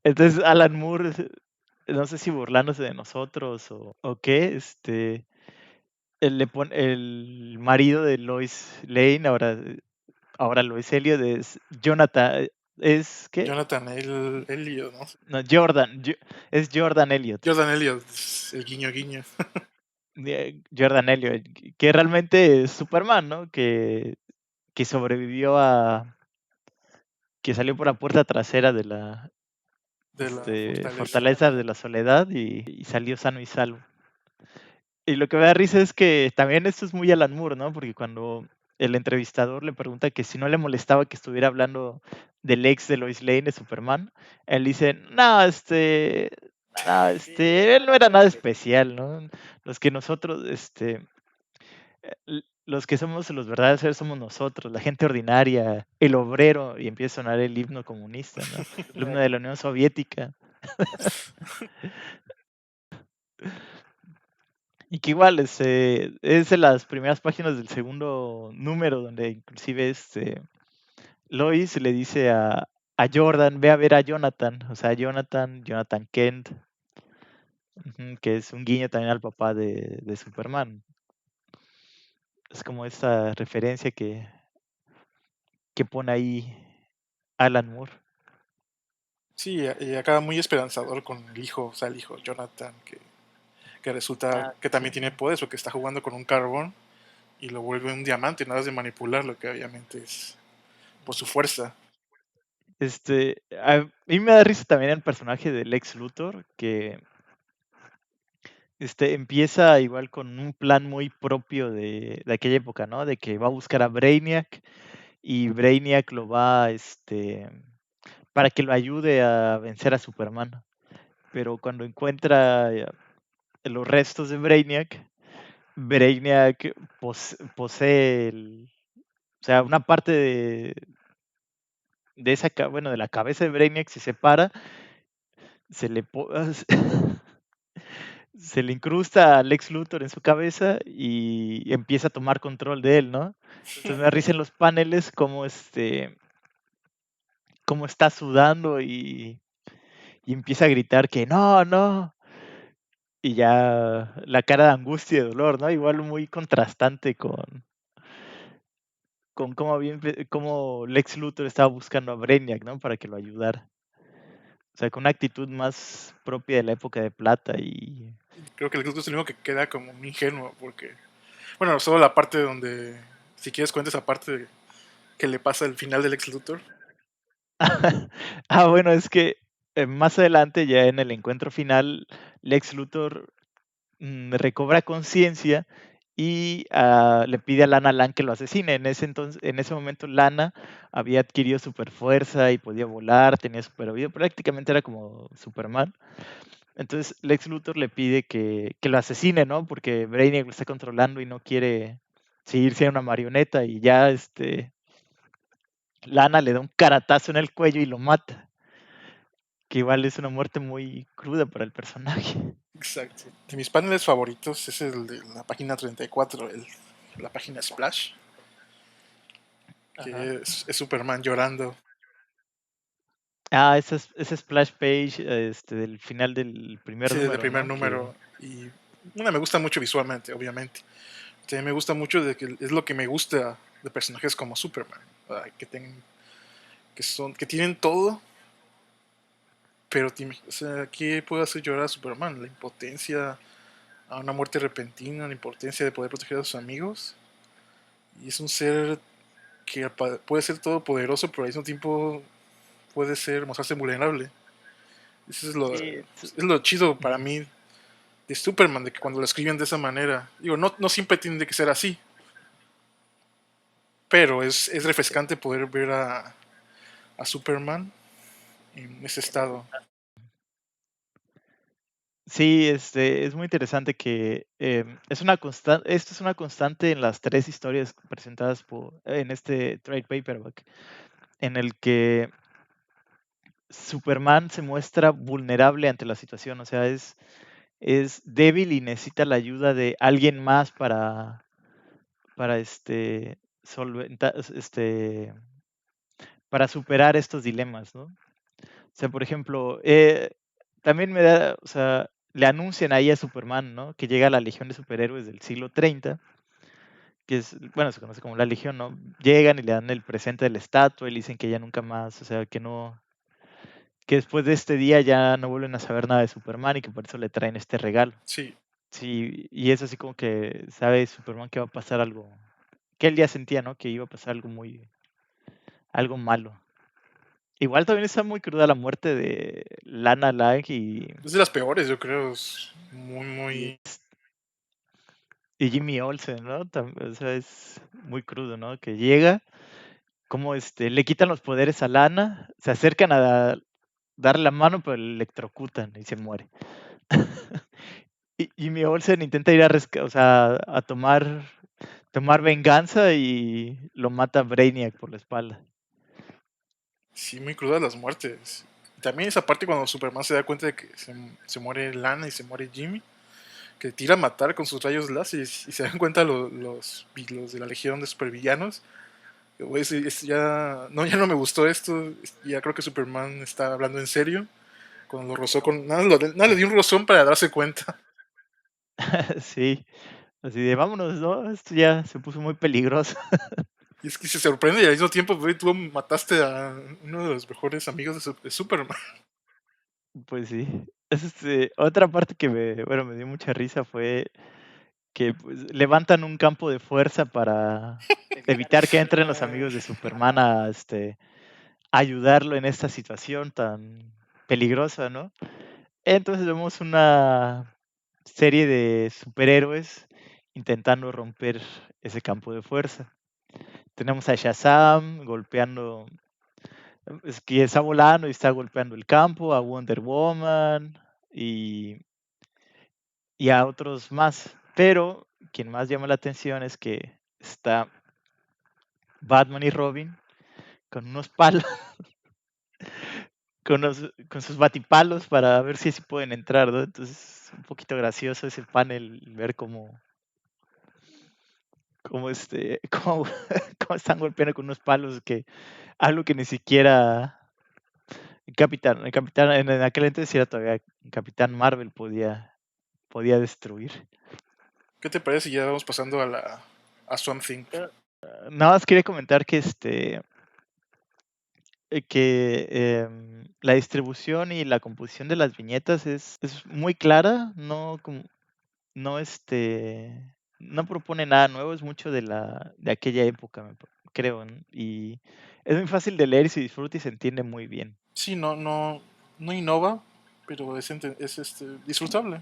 Entonces Alan Moore, no sé si burlándose de nosotros o qué, el marido de Lois Lane, ahora Lois Elliot es Jonathan, ¿es qué? Jonathan Elliot, ¿no? No, es Jordan Elliot. Jordan Elliot, el guiño guiño. Jordan Elliot, que realmente es Superman, ¿no? Que sobrevivió que salió por la puerta trasera de la De la fortaleza. fortaleza de la soledad y salió sano y salvo. Y lo que me da risa es que también esto es muy Alan Moore, ¿no? Porque cuando el entrevistador le pregunta que si no le molestaba que estuviera hablando del ex de Lois Lane, de Superman, él dice, no, no, él no era nada especial, ¿no? Los que nosotros, los que somos los verdaderos seres somos nosotros, la gente ordinaria, el obrero, y empieza a sonar el himno comunista, ¿no? El himno de la Unión Soviética. Y que igual es de las primeras páginas del segundo número, donde inclusive Lois le dice a Jordan, ve a ver a Jonathan, o sea, Jonathan Kent, ujú, que es un guiño también al papá de Superman. Es como esta referencia que pone ahí Alan Moore. Sí, y acaba muy esperanzador con el hijo, o sea, el hijo Jonathan, que resulta Ah, que sí. también tiene poderes, porque está jugando con un carbón y lo vuelve un diamante, nada más de manipularlo, que obviamente es por su fuerza. A mí me da risa también el personaje del Lex Luthor, que empieza igual con un plan muy propio de aquella época, ¿no? De que va a buscar a Brainiac y Brainiac lo va, para que lo ayude a vencer a Superman. Pero cuando encuentra los restos de Brainiac, Brainiac posee O sea, una parte de esa, bueno, de la cabeza de Brainiac se separa, se le, se le incrusta a Lex Luthor en su cabeza y empieza a tomar control de él, ¿no? Entonces me da risa en los paneles como cómo está sudando y empieza a gritar que no, no. Y ya la cara de angustia y de dolor, ¿no? Igual muy contrastante con cómo Lex Luthor estaba buscando a Brainiac, ¿no? Para que lo ayudara. O sea, con una actitud más propia de la época de plata y... Creo que el Lex es el único que queda como un ingenuo, porque, bueno, solo la parte donde, si quieres cuentes esa parte que le pasa al final del Lex Luthor. Bueno, es que más adelante, ya en el encuentro final, Lex Luthor recobra conciencia y le pide a Lana Lang que lo asesine. En ese momento Lana había adquirido super fuerza y podía volar, tenía super oído, prácticamente era como Superman. Entonces Lex Luthor le pide que lo asesine, ¿no? Porque Brainiac lo está controlando y no quiere seguir siendo una marioneta y ya Lana le da un caratazo en el cuello y lo mata, que igual es una muerte muy cruda para el personaje. Exacto. De mis paneles favoritos es el de la página 34, la página Splash, Ajá. que es Superman llorando. Esa splash page del final del primer Sí, desde el número, primer ¿no? número. Y una, me gusta mucho visualmente, obviamente. También me gusta mucho de que es lo que me gusta de personajes como Superman, que tienen todo, pero o sea, ¿qué puede hacer llorar a Superman? La impotencia a una muerte repentina, la impotencia de poder proteger a sus amigos. Y es un ser que puede ser todopoderoso, pero al mismo tiempo puede mostrarse vulnerable. Eso Sí, es lo chido para ujú. mí de Superman, de que cuando lo escriben de esa manera, digo, no siempre tiene que ser así, pero es refrescante poder ver a Superman en ese estado. Sí, es muy interesante que es una constante, esto es una constante en las tres historias presentadas en este trade paperback, en el que Superman se muestra vulnerable ante la situación, o sea, es débil y necesita la ayuda de alguien más para solventar, para superar estos dilemas, ¿no? O sea, por ejemplo, también o sea, le anuncian ahí a Superman, ¿no? Que llega la Legión de Superhéroes del siglo 30, que es, bueno, se conoce como la Legión, ¿no? Llegan y le dan el presente de la estatua y le dicen que ya nunca más, o sea, que no, que después de este día ya no vuelven a saber nada de Superman y que por eso le traen este regalo. Sí, Sí, y es así como que sabe Superman que va a pasar algo, que él ya sentía, ¿no? Que iba a pasar algo malo. Igual también está muy cruda la muerte de Lana Lang es de las peores, yo creo. Es muy, y, muy. y Jimmy Olsen, ¿no? O sea, es muy crudo, ¿no? Que llega, como le quitan los poderes a Lana, se acercan a darle la mano, pero le electrocutan y se muere. Y Jimmy Olsen intenta ir o sea, a tomar venganza y lo mata Brainiac por la espalda. Sí, muy crudas las muertes. También esa parte cuando Superman se da cuenta de que se muere Lana y se muere Jimmy, que tira a matar con sus rayos láser y se dan cuenta los de la Legión de Supervillanos. Güey, ya no me gustó esto, ya creo que Superman está hablando en serio. Cuando lo rozó con. Nada le dio un rozón para darse cuenta. Sí, así de vámonos, ¿no? Esto ya se puso muy peligroso. Y es que se sorprende y al mismo tiempo, güey, tú mataste a uno de los mejores amigos de Superman. Pues sí. Otra parte que bueno, me dio mucha risa fue que pues, levantan un campo de fuerza para evitar que entren los Ah, amigos de Superman a ayudarlo en esta situación tan peligrosa, ¿no? Entonces vemos una serie de superhéroes intentando romper ese campo de fuerza. Tenemos a Shazam golpeando, es que está volando y está golpeando el campo, a Wonder Woman y, y a otros más. Pero quien más llama la atención es que está Batman y Robin con unos palos, con sus batipalos para ver si así pueden entrar, ¿no? Entonces, un poquito gracioso ese panel, ver cómo, cómo, cómo están golpeando con unos palos que algo que ni siquiera en aquel entonces era todavía Capitán Marvel podía destruir. ¿Qué te parece si ya vamos pasando a Swamp Thing? Nada más quería comentar la distribución y la composición de las viñetas es muy clara, no no propone nada nuevo, es mucho de aquella época, creo, ¿no? Y es muy fácil de leer y se disfruta y se entiende muy bien. Sí, no innova, pero es disfrutable.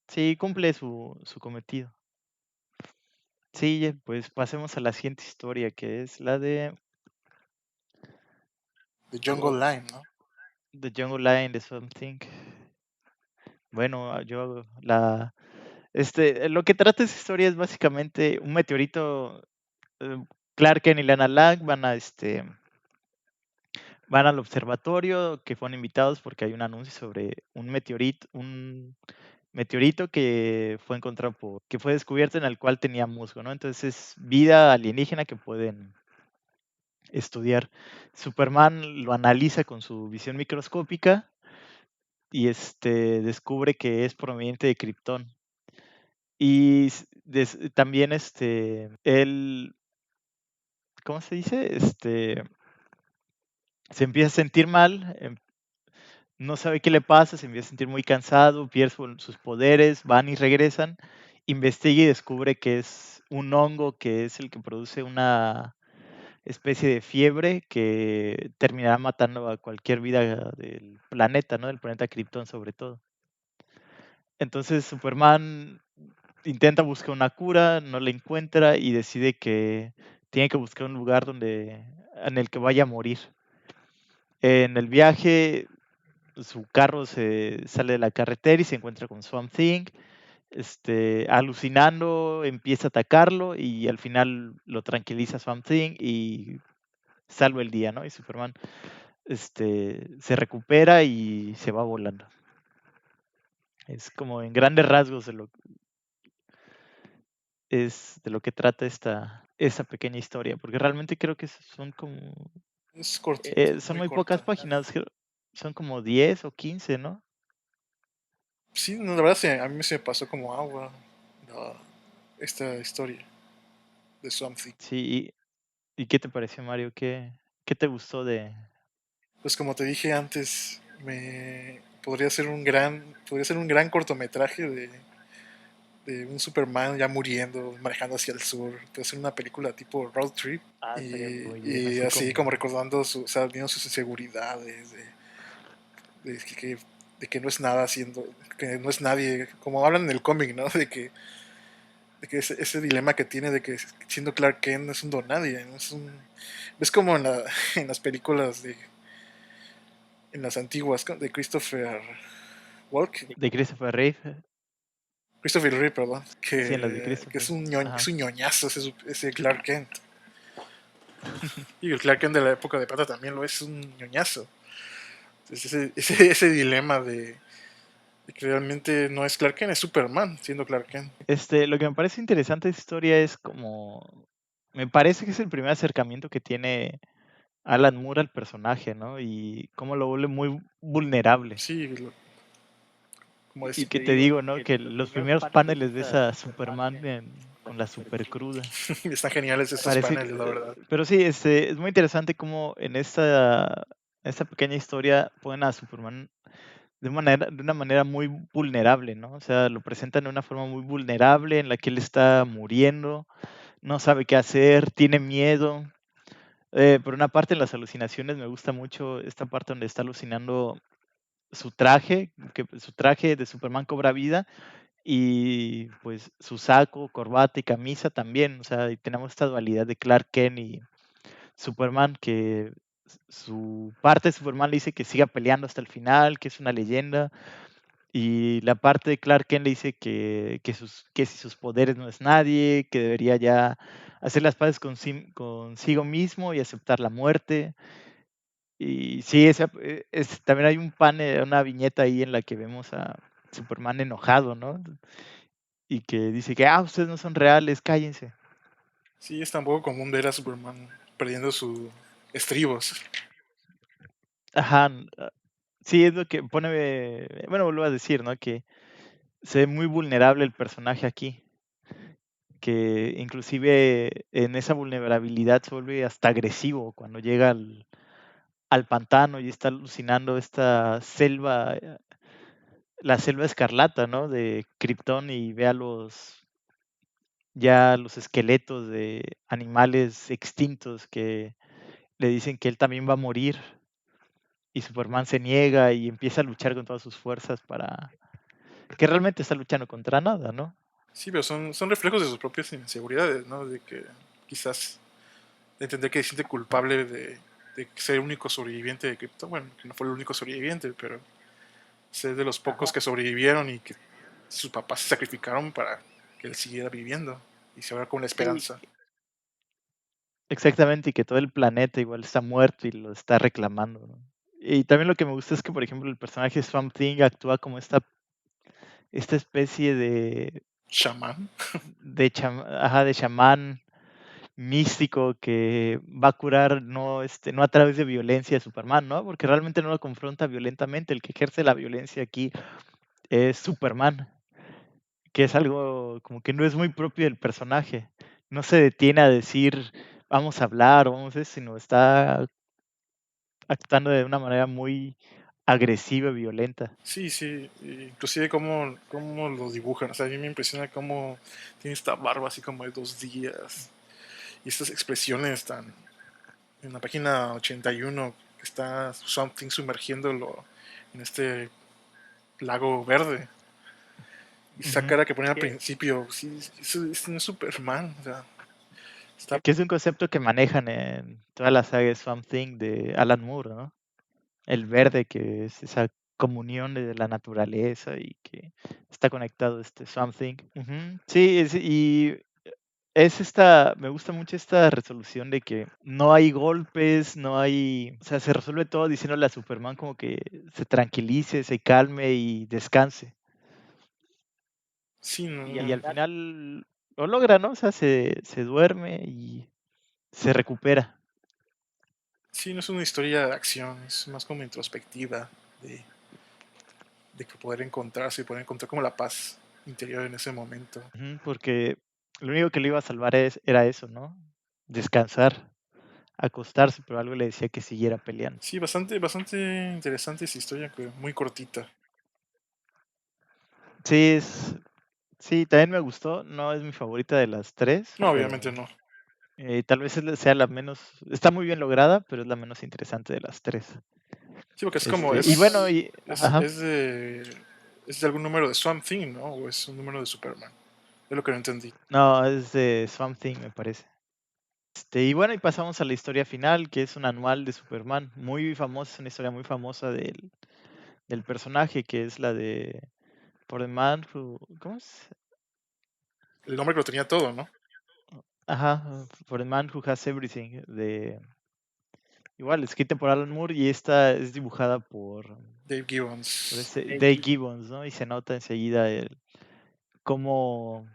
Sí, cumple su cometido. Sí, pues pasemos a la siguiente historia, que es la de The Jungle Line, ¿no? The Jungle Line de Something. Bueno, lo que trata esa historia es básicamente un meteorito. eh, Clark Kent y Lana Lang van al observatorio, que fueron invitados porque hay un anuncio sobre un meteorito que fue encontrado que fue descubierto en el cual tenía musgo, ¿no? Entonces es vida alienígena que pueden estudiar. Superman lo analiza con su visión microscópica y descubre que es proveniente de Krypton. Y también él, ¿cómo se dice? Se empieza a sentir mal, no sabe qué le pasa, se empieza a sentir muy cansado, pierde sus poderes, van y regresan, investiga y descubre que es un hongo que es el que produce una especie de fiebre que terminará matando a cualquier vida del planeta, ¿no? Del planeta Krypton sobre todo. Entonces Superman intenta buscar una cura, no la encuentra y decide que tiene que buscar un lugar en el que vaya a morir. En el viaje, su carro se sale de la carretera y se encuentra con Swamp Thing. Alucinando, empieza a atacarlo y al final lo tranquiliza Swamp Thing y salva el día, ¿no? Y Superman se recupera y se va volando. Es como en grandes rasgos de lo que trata esta pequeña historia, porque realmente creo que Es cortita, son muy muy pocas corta. páginas, son como 10 o 15, ¿no? Sí, no, la verdad a mí se me pasó como agua la- esta historia de Something. Sí, ¿y qué te pareció, Mario? ¿Qué te gustó de... Pues como te dije antes, podría ser un gran cortometraje de un Superman ya muriendo, manejando hacia el sur. Puede ser una película tipo road trip Ah, estaría y, muy bien, y así así como como... recordando o sea, viendo sus inseguridades, de que no es nada haciendo, que no es nadie, como hablan en el cómic, ¿no? De que ese dilema que tiene de que siendo Clark Kent no es un don nadie, ¿no? Es como en las películas en las antiguas de Christopher Walken, De Christopher Reeve, Christopher Reeve, perdón, sí, en las de que Christopher. es Ajá. un ñoñazo ese Clark Kent. Y el Clark Kent de la época de plata también lo es un ñoñazo. Entonces ese dilema de que realmente no es Clark Kent, es Superman siendo Clark Kent. Lo que me parece interesante de esta historia es me parece que es el primer acercamiento que tiene Alan Moore al personaje, ¿no? Y cómo lo vuelve muy vulnerable. Sí, como Y decir, que te digo, ¿no? Que los primeros paneles ves a Superman con la super cruda. están geniales estos Parece paneles, la verdad. pero sí, es muy interesante cómo en esta pequeña historia ponen a Superman de una manera muy vulnerable, ¿no? O sea, lo presentan de una forma muy vulnerable en la que él está muriendo, no sabe qué hacer, tiene miedo. Por una parte, en las alucinaciones me gusta mucho esta parte donde está alucinando su traje, que su traje de Superman cobra vida y pues su saco, corbata y camisa también. O sea, y tenemos esta dualidad de Clark Kent y Superman, que su parte de Superman le dice que siga peleando hasta el final, que es una leyenda, y la parte de Clark Kent le dice que si sus poderes no es nadie, que debería ya hacer las paces consigo mismo y aceptar la muerte. Y sí, también hay una viñeta ahí en la que vemos a Superman enojado, ¿no? Y que dice que, ustedes no son reales, cállense. Sí, es tan poco común ver a Superman perdiendo sus estribos. Ajá, sí, es lo que pone, bueno, vuelvo a decir, ¿no? Que se ve muy vulnerable el personaje aquí, que inclusive en esa vulnerabilidad se vuelve hasta agresivo cuando llega al pantano y está alucinando esta selva, la selva escarlata, ¿no? De Krypton y ve a los esqueletos de animales extintos que le dicen que él también va a morir y Superman se niega y empieza a luchar con todas sus fuerzas para que realmente está luchando contra nada, ¿no? Sí, pero son reflejos de sus propias inseguridades, ¿no? De que quizás de entender que se siente culpable de ser el único sobreviviente de Krypton. Bueno, que no fue el único sobreviviente, pero ser de los pocos que sobrevivieron y que sus papás se sacrificaron para que él siguiera viviendo y se vea con la Sí, esperanza. exactamente, y que todo el planeta igual está muerto y lo está reclamando, ¿no? Y también lo que me gusta es que, por ejemplo, el personaje Swamp Thing actúa como esta especie Shaman. de chamán místico que va a curar no a través de violencia a Superman, ¿no? Porque realmente no lo confronta violentamente, el que ejerce la violencia aquí es Superman, que es algo como que no es muy propio del personaje. No se detiene a decir, vamos a hablar o vamos a eso, sino está actuando de una manera muy agresiva y violenta. Sí, sí, inclusive cómo lo dibujan. O sea, a mí me impresiona cómo tiene esta barba así como de 2 días y estas expresiones tan... En la página 81 que está Something sumergiéndolo en este lago verde. Y esa Ujú. cara que pone al Que, principio, sí, eso no es Superman. O sea, está... que es un concepto que manejan en toda la saga de Swamp Thing de Alan Moore, ¿no? El verde, que es esa comunión de la naturaleza y que está conectado a este Swamp Thing. Ujú. Sí, y me gusta mucho esta resolución de que no hay golpes, o sea, se resuelve todo diciéndole a Superman como que se tranquilice, se calme y descanse. Sí, Y al final lo logra, ¿no? O sea, se duerme y se recupera. sí, no es una historia de acción, es más como introspectiva, de, de que poder encontrarse y poder encontrar como la paz interior en ese momento. Ujú, porque lo único que le iba a salvar era eso, ¿no? Descansar, acostarse, pero algo le decía que siguiera peleando. Sí, bastante, bastante interesante esa historia, que muy cortita. Sí, sí, también me gustó. No es mi favorita de las tres, No, obviamente pero no. tal vez sea la menos, está muy bien lograda, pero es la menos interesante de las tres. Sí, porque es como, Y bueno, es, ajá, es de, es de algún número de Swamp Thing, ¿no? O es un número de Superman. Es lo que no entendí. no, es de Swamp Thing, me parece. Y bueno, y pasamos a la historia final, que es un anual de Superman, muy famosa, es una historia muy famosa del personaje, que es la de For the Man Who, ¿cómo es? El nombre que lo tenía todo, ¿no? Ajá, For the Man Who Has Everything, igual, escrita por Alan Moore y esta es dibujada Dave por Gibbons. ese Dave Gibbons, ¿no? Y se nota enseguida cómo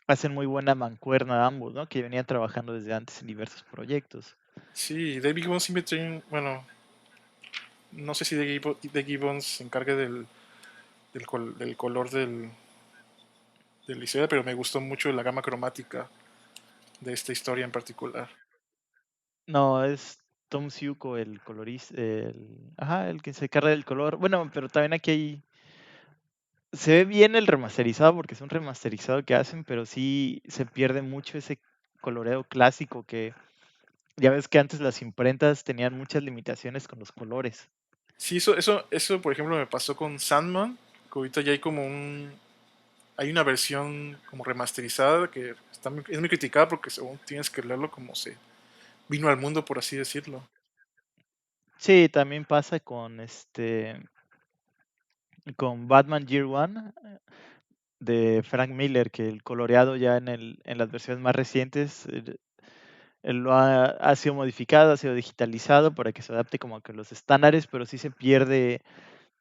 hacen muy buena mancuerna ambos, ¿no? Que venían trabajando desde antes en diversos proyectos. Sí, Dave Gibbons siempre tiene, bueno, no sé si Dave Gibbons se encargue del color de la historia, pero me gustó mucho la gama cromática de esta historia en particular. No, es Tom Siuko el colorista, ajá, el que se encarga del color. Bueno, pero también aquí se ve bien el remasterizado porque es un remasterizado que hacen, pero sí se pierde mucho ese coloreo clásico que ya ves que antes las imprentas tenían muchas limitaciones con los colores. Sí, eso, por ejemplo, me pasó con Sandman, que ahorita ya hay como hay una versión como remasterizada que es muy criticada porque según tienes que leerlo como se vino al mundo, por así decirlo. Sí, también pasa con Batman Year One. de Frank Miller, que el coloreado ya en las versiones más recientes, él lo ha sido modificado, ha sido digitalizado para que se adapte como a que los estándares, pero sí se pierde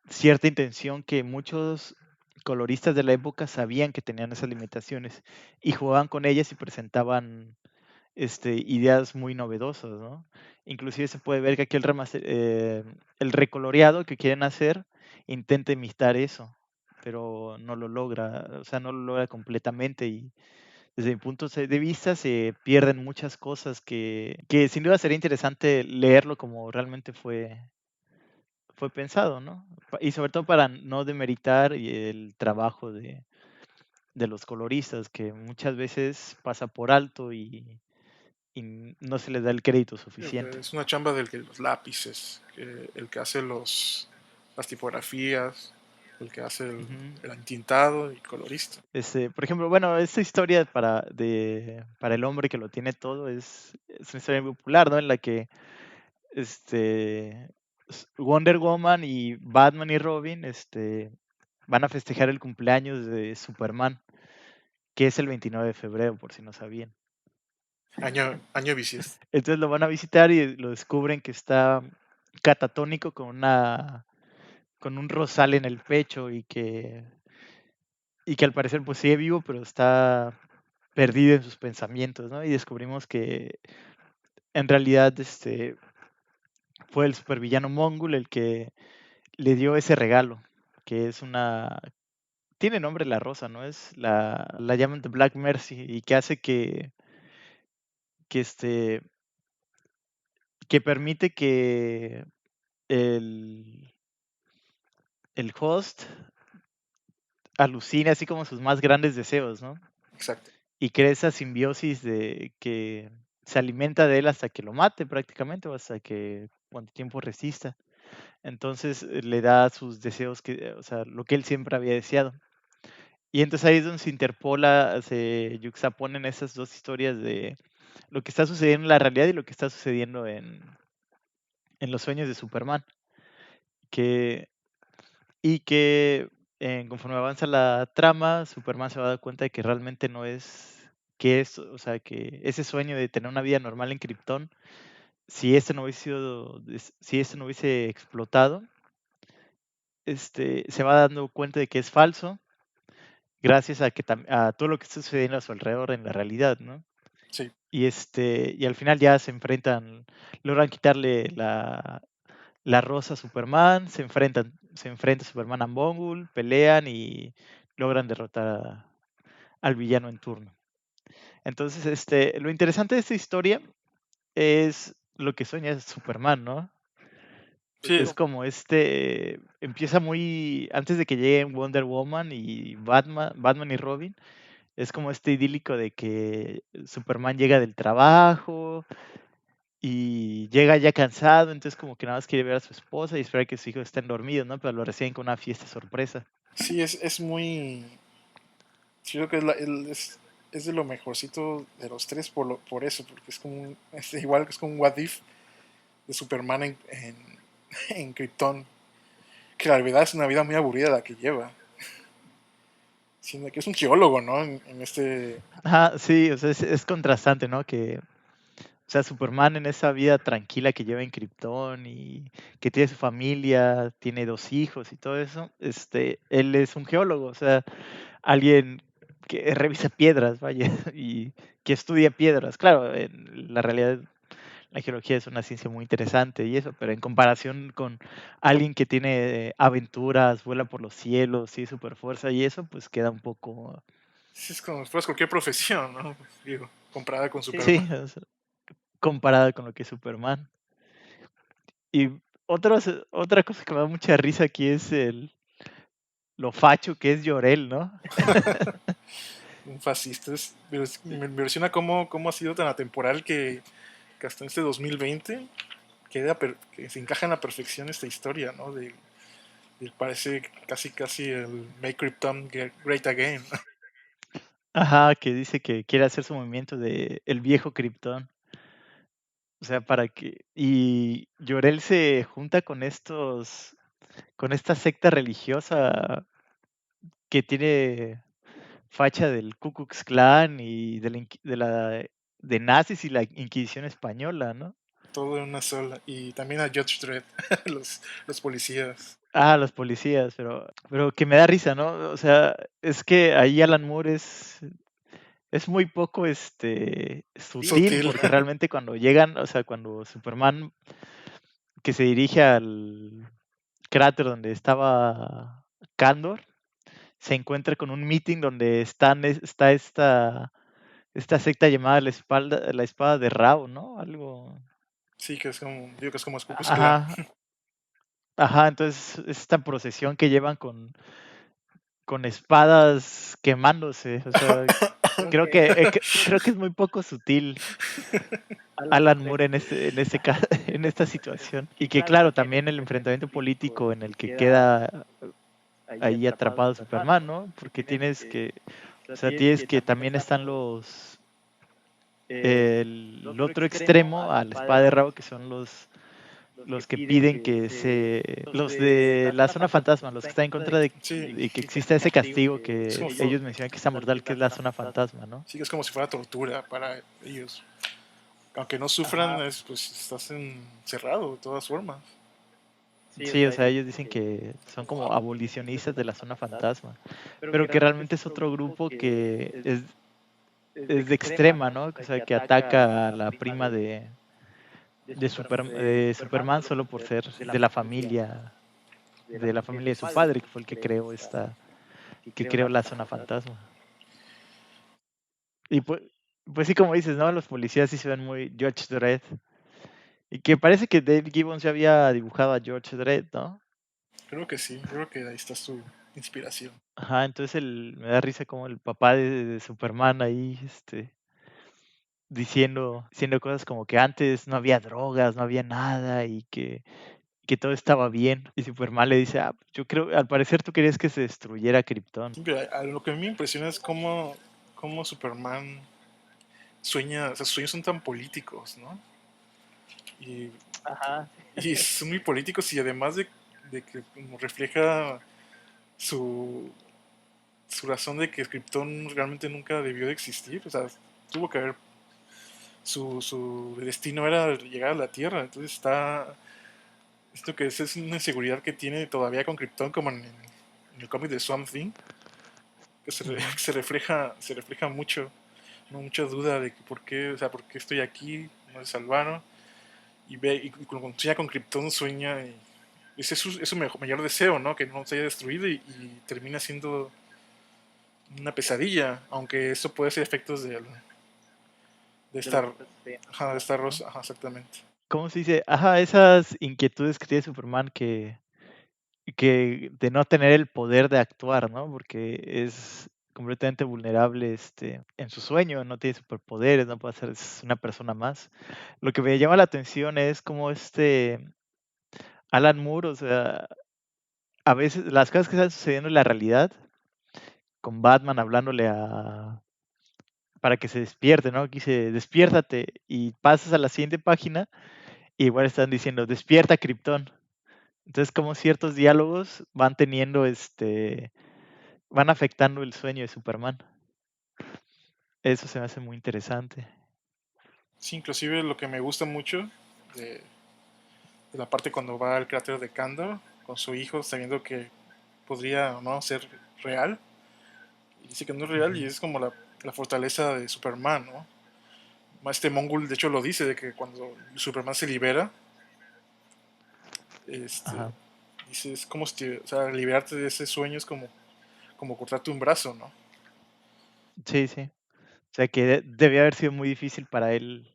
cierta intención que muchos coloristas de la época sabían que tenían esas limitaciones y jugaban con ellas y presentaban ideas muy novedosas, ¿no? Inclusive se puede ver que aquí el recoloreado que quieren hacer intenta imitar eso, pero no lo logra, o sea, no lo logra completamente y desde mi punto de vista se pierden muchas cosas que sin duda sería interesante leerlo como realmente fue pensado, ¿no? Y sobre todo para no demeritar el trabajo de los coloristas, que muchas veces pasa por alto y no se les da el crédito suficiente. Es una chamba del que los lápices, el que hace las tipografías, el que hace Ujú. el entintado y colorista. Por ejemplo, bueno, esta historia para el hombre que lo tiene todo es una historia muy popular, ¿no? En la que Wonder Woman y Batman y Robin van a festejar el cumpleaños de Superman, que es el 29 de febrero, por si no sabían. Año bisiesto. Entonces lo van a visitar y lo descubren que está catatónico con un rosal en el pecho y que al parecer pues sigue vivo, pero está perdido en sus pensamientos, ¿no? Y descubrimos que en realidad fue el supervillano Mongul el que le dio ese regalo, que es tiene nombre la rosa, ¿no? La llaman The Black Mercy y que hace que este, que permite que el, el host alucine así como sus más grandes deseos, ¿no? Exacto. Y crea esa simbiosis de que se alimenta de él hasta que lo mate prácticamente o hasta que cuánto tiempo resista. Entonces le da sus deseos, o sea, lo que él siempre había deseado. Y entonces ahí es donde se interpola, se yuxtaponen esas dos historias de lo que está sucediendo en la realidad y lo que está sucediendo en los sueños de Superman. Que, y que conforme avanza la trama, Superman se va a dar cuenta de que realmente no es o sea, que ese sueño de tener una vida normal en Krypton, si este no hubiese explotado, se va dando cuenta de que es falso, gracias a a todo lo que está sucediendo a su alrededor en la realidad, ¿no? Sí. Y al final ya se enfrentan, logran quitarle la rosa a Superman, se enfrenta Superman a Mongul, pelean y logran derrotar al villano en turno. Entonces, lo interesante de esta historia es lo que sueña Superman, ¿no? Sí, Es como empieza muy, antes de que lleguen Wonder Woman y Batman y Robin, es como este idílico de que Superman llega del trabajo y llega ya cansado, entonces como que nada más quiere ver a su esposa y espera que sus hijos estén dormidos, ¿no? Pero lo reciben con una fiesta sorpresa. sí, es muy. Sí, creo que es de lo mejorcito de los tres por eso, porque es es igual que es como un what if de Superman en Krypton. Que la verdad es una vida muy aburrida la que lleva. Siendo que es un geólogo, ¿no? En este. Ajá, sí, o sea, es contrastante, ¿no? O sea, Superman en esa vida tranquila que lleva en Krypton y que tiene su familia, tiene dos hijos y todo eso, él es un geólogo, o sea, alguien que revisa piedras, vaya, y que estudia piedras. Claro, en la realidad la geología es una ciencia muy interesante y eso, pero en comparación con alguien que tiene aventuras, vuela por los cielos, sí, super fuerza y eso, pues queda un poco... Sí, es como si fueras cualquier profesión, ¿no? Digo, comparada con Sí, Superman. o sea, comparada con lo que es Superman. Y otra cosa que me da mucha risa aquí es lo facho que es Llorel, ¿no? Un fascista. Me impresiona cómo ha sido tan atemporal que hasta este 2020 que se encaja en la perfección esta historia, ¿no? Parece casi el Make Krypton Great Again. Ajá, que dice que quiere hacer su movimiento de el viejo Krypton. O sea, para que... Y Llorel se junta con esta secta religiosa que tiene... facha del Ku Klux Klan y de nazis y la Inquisición española, ¿no? Todo en una sola. Y también a Judge Dredd, los policías. Ah, los policías, pero que me da risa, ¿no? O sea, es que ahí Alan Moore es muy poco sutil, Sutil. porque realmente cuando llegan, o sea, cuando Superman que se dirige al cráter donde estaba Kandor, se encuentra con un meeting donde está esta secta llamada la espada de Rao, ¿no? Algo. Sí, que es como, digo que es como Ku Klux Klan. Ajá, ajá, entonces esta procesión que llevan con espadas quemándose, o sea, creo que es muy poco sutil Alan Moore en esta situación. Y que claro, también el enfrentamiento político en el que queda ahí atrapado Superman, ¿no? Porque o sea, tienes que también están el otro extremo a la espada de Rabo, que son los que piden los de la zona fantasma, los que están en contra Sí, de que exista ese castigo es que como, ellos mencionan que está mortal, que es la zona fantasma, ¿no? sí, es como si fuera tortura para ellos. Aunque no sufran, pues estás encerrado de todas formas. Sí, o sea, ellos dicen que son como abolicionistas de la zona fantasma, pero que realmente es otro grupo que es de extrema, ¿no? O sea, que ataca a la prima de Superman solo por ser de la familia de su padre, que fue el que que creó la zona fantasma. Y pues sí, como dices, ¿no? Los policías sí se ven muy George Dredd. Y que parece que Dave Gibbons ya había dibujado a George Dredd, ¿no? Creo que sí, creo que ahí está su inspiración. Ajá, entonces me da risa como el papá de Superman ahí, diciendo cosas como que antes no había drogas, no había nada y que todo estaba bien. Y Superman le dice, ah, yo creo, al parecer tú querías que se destruyera Krypton. Sí, pero lo que a mí me impresiona es cómo Superman sueña, o sea, sus sueños son tan políticos, ¿no? Y, y son muy políticos y además de que como refleja su, su razón de que Krypton realmente nunca debió de existir, o sea, tuvo que haber, su destino era llegar a la Tierra, entonces está, esto que es una inseguridad que tiene todavía con Krypton como en el cómic de Swamp Thing, que Ujú. se refleja mucho, ¿no? Mucha duda de que por qué, o sea, por qué estoy aquí, no se salvaron, y cuando sueña con Krypton sueña, y ese es su mayor deseo, ¿no? Que no se haya destruido y termina siendo una pesadilla, aunque eso puede ser efectos de estar, ajá, de estar rosa, ajá, exactamente. ¿Cómo se dice? Ajá, esas inquietudes que tiene Superman que de no tener el poder de actuar, ¿no? Porque es completamente vulnerable en su sueño, no tiene superpoderes, no puede ser, es una persona más. Lo que me llama la atención es como Alan Moore, o sea, a veces las cosas que están sucediendo en la realidad, con Batman hablándole para que se despierte, ¿no? Aquí dice, despiértate y pasas a la siguiente página y igual están diciendo, despierta Krypton. Entonces, como ciertos diálogos van teniendo van afectando el sueño de Superman. Eso se me hace muy interesante. Sí, inclusive lo que me gusta mucho de, de la parte cuando va al cráter de Kandor con su hijo, sabiendo que podría o no ser real, y dice que no es real y Ujú. es como la fortaleza de Superman, ¿no? Este Mongul de hecho lo dice, de que cuando Superman se libera, este, Ajá. dice, es como si, o sea, liberarte de ese sueño es como cortarte un brazo, ¿no? Sí, sí. O sea que debió haber sido muy difícil para él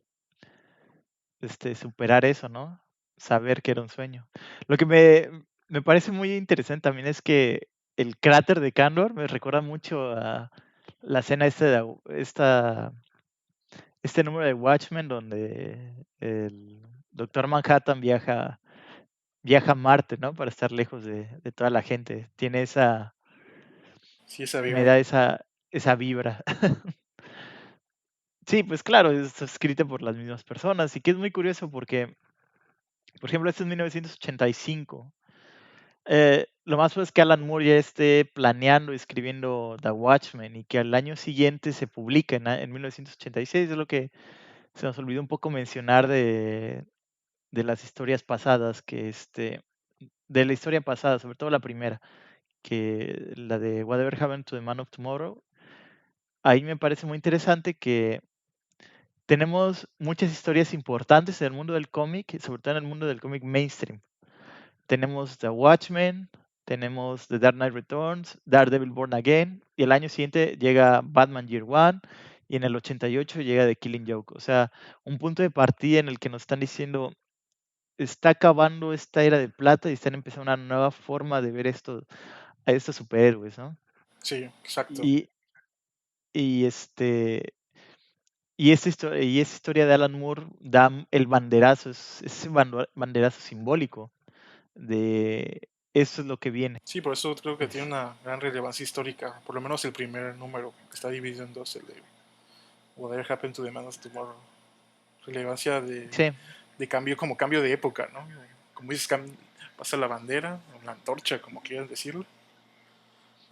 superar eso, ¿no? Saber que era un sueño. Lo que me parece muy interesante también es que el cráter de Kandor me recuerda mucho a la escena este número de Watchmen donde el Doctor Manhattan viaja a Marte, ¿no? Para estar lejos de toda la gente. Sí, esa Me vibra. da esa vibra. Sí, pues claro, es escrita por las mismas personas y que es muy curioso porque, por ejemplo, este es 1985. lo más probable es que Alan Moore ya esté planeando y escribiendo The Watchmen y que al año siguiente se publique en 1986. Es lo que se nos olvidó un poco mencionar de las historias pasadas, de la historia pasada, sobre todo la primera, que la de Whatever Happened to the Man of Tomorrow. Ahí me parece muy interesante que tenemos muchas historias importantes en el mundo del cómic, sobre todo en el mundo del cómic mainstream. Tenemos The Watchmen, tenemos The Dark Knight Returns, Daredevil Born Again, y el año siguiente llega Batman Year One, y en el 88 llega The Killing Joke. O sea, un punto de partida en el que nos están diciendo, está acabando esta era de plata y están empezando una nueva forma de ver a estos superhéroes, ¿no? Sí, exacto. Y, y este, y esa historia de Alan Moore da el banderazo, es ese banderazo simbólico de eso es lo que viene. Sí, por eso creo que tiene Es- una gran relevancia histórica, por lo menos el primer número, que está dividido en dos, el de Whatever Happened to the Man of Tomorrow. Relevancia Sí, de cambio, como cambio de época, ¿no? Como dices, pasa la bandera, o la antorcha, como quieran decirlo,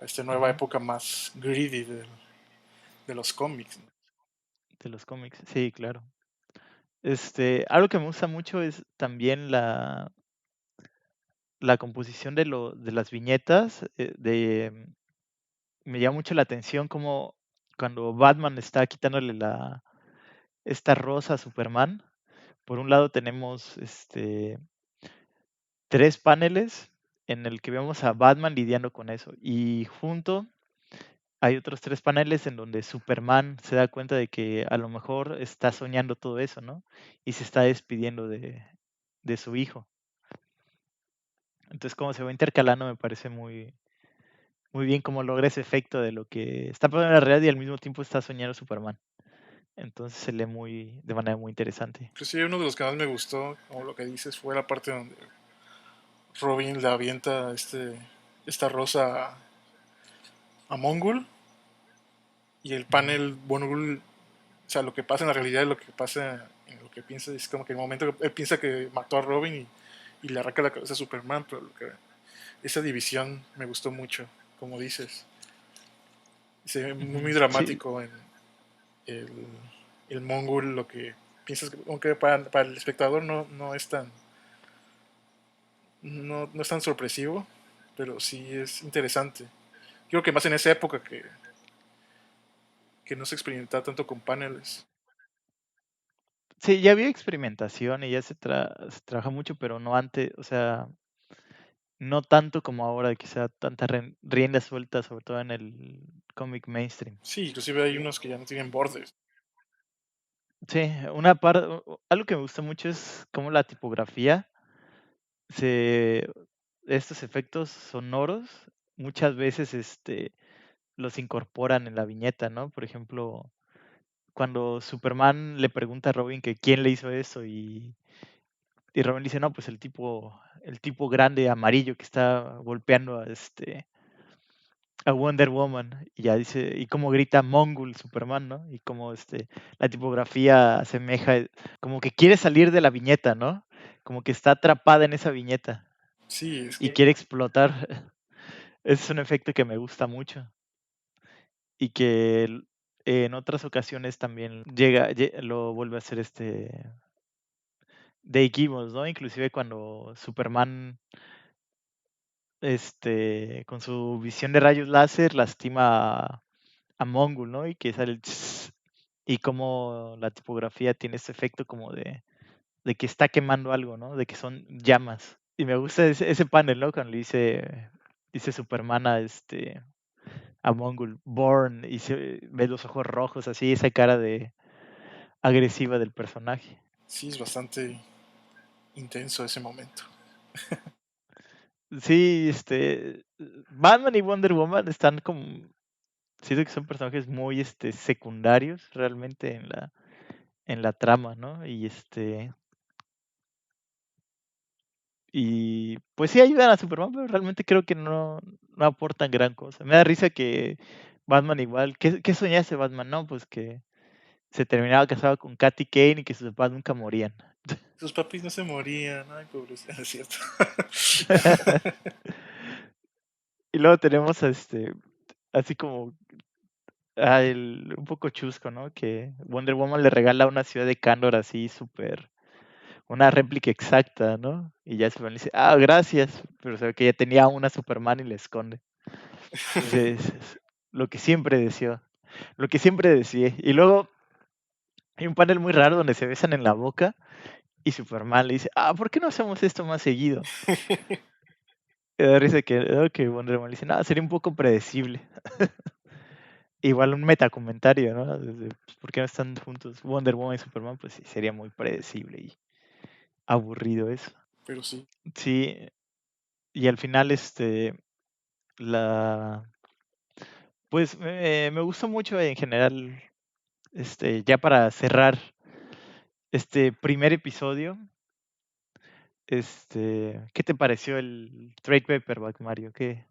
a esta nueva ujú, época más greedy de los cómics, ¿no? de los cómics, sí, claro. Algo que me gusta mucho es también la composición de las viñetas. Me llama mucho la atención como cuando Batman está quitándole esta rosa a Superman. Por un lado tenemos tres paneles en el que vemos a Batman lidiando con eso. Y junto hay otros tres paneles en donde Superman se da cuenta de que a lo mejor está soñando todo eso, ¿no? Y se está despidiendo de su hijo. Entonces, como se va intercalando, me parece muy bien cómo logra ese efecto de lo que está pasando en la realidad y al mismo tiempo está soñando Superman. Entonces se lee de manera muy interesante. Inclusive uno de los que más me gustó, como lo que dices, fue la parte donde Robin le avienta esta rosa a Mongul y el Ujú. panel Mongul, o sea, lo que pasa en la realidad y lo que pasa en lo que piensa, es como que en el momento que él piensa que mató a Robin y le arranca la cabeza a Superman, pero esa división me gustó mucho, como dices. Se ve muy Ujú. Sí, dramático en el, el Mongul, lo que piensas, aunque para el espectador no es tan no es tan sorpresivo, pero sí es interesante. Creo que más en esa época que no se experimentaba tanto con paneles. sí, ya había experimentación y ya se trabaja mucho, pero no antes, o sea, no tanto como ahora, de que sea tanta rienda suelta, sobre todo en el cómic mainstream. Sí, inclusive hay unos que ya no tienen bordes. Sí, una parte, algo que me gusta mucho es cómo la tipografía se, estos efectos sonoros muchas veces los incorporan en la viñeta, ¿no? Por ejemplo, cuando Superman le pregunta a Robin que quién le hizo eso y Robin dice, no, pues el tipo grande amarillo que está golpeando a Wonder Woman, y ya dice, y como grita Mongul Superman, ¿no? Y como la tipografía asemeja, como que quiere salir de la viñeta, ¿no? Como que está atrapada en esa viñeta Sí, es y que quiere explotar. Ese es un efecto que me gusta mucho y que en otras ocasiones también lo vuelve a hacer Dave Gibbons, ¿no? Inclusive cuando Superman con su visión de rayos láser lastima a Mongul, ¿no? Y que sale el tss, y como la tipografía tiene ese efecto como de que está quemando algo, ¿no? De que son llamas. Y me gusta ese panel, ¿no? Cuando le dice Superman a Mongul, Born, y se ve los ojos rojos, así, esa cara de agresiva del personaje. sí es bastante intenso ese momento. Sí, Batman y Wonder Woman están como, siento que son personajes muy, secundarios realmente en la trama, ¿no? Y pues sí ayudan a Superman, pero realmente creo que no aportan gran cosa. Me da risa que Batman igual, ¿qué soñaste Batman? No, pues que se terminaba casado con Katy Kane y que sus papás nunca morían. Sus papis no se morían, ay, pobrecito, es cierto. Y luego tenemos a así como un poco chusco, ¿no? Que Wonder Woman le regala una ciudad de Kandor así súper, una réplica exacta, ¿no? Y ya Superman le dice, ah, gracias, pero sabe que ya tenía una Superman y le esconde. Entonces, lo que siempre deseó, lo que siempre deseé. Y luego hay un panel muy raro donde se besan en la boca y Superman le dice, ah, ¿por qué no hacemos esto más seguido? Y da risa que Wonder Woman le dice, no, sería un poco predecible. Igual un metacomentario, ¿no? Pues, ¿por qué no están juntos Wonder Woman y Superman? Pues sí, sería muy predecible y aburrido eso. Pero sí, Sí, y al final, la, pues me gustó mucho en general, ya para cerrar este primer episodio, ¿qué te pareció el trade paperback, Mario? pues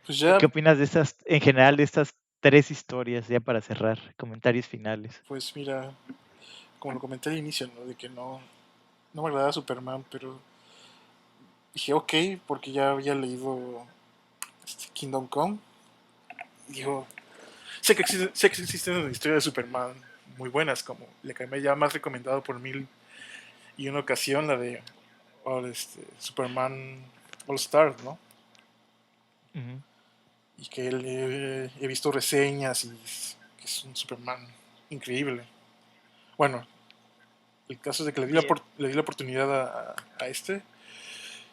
¿Qué ya, opinas de estas, en general, de estas tres historias, ya para cerrar? Comentarios finales. pues mira, como lo comenté al inicio, ¿no? De que no me agradaba Superman, pero dije, ok, porque ya había leído Kingdom Come. Y digo, sé que existen historias de Superman muy buenas, como la que me ya más recomendado por mil y una ocasión, la de Superman All Star, ¿no? Ujú. Y que he visto reseñas y que es un Superman increíble. Bueno, el caso es de que Sí, le di la oportunidad a este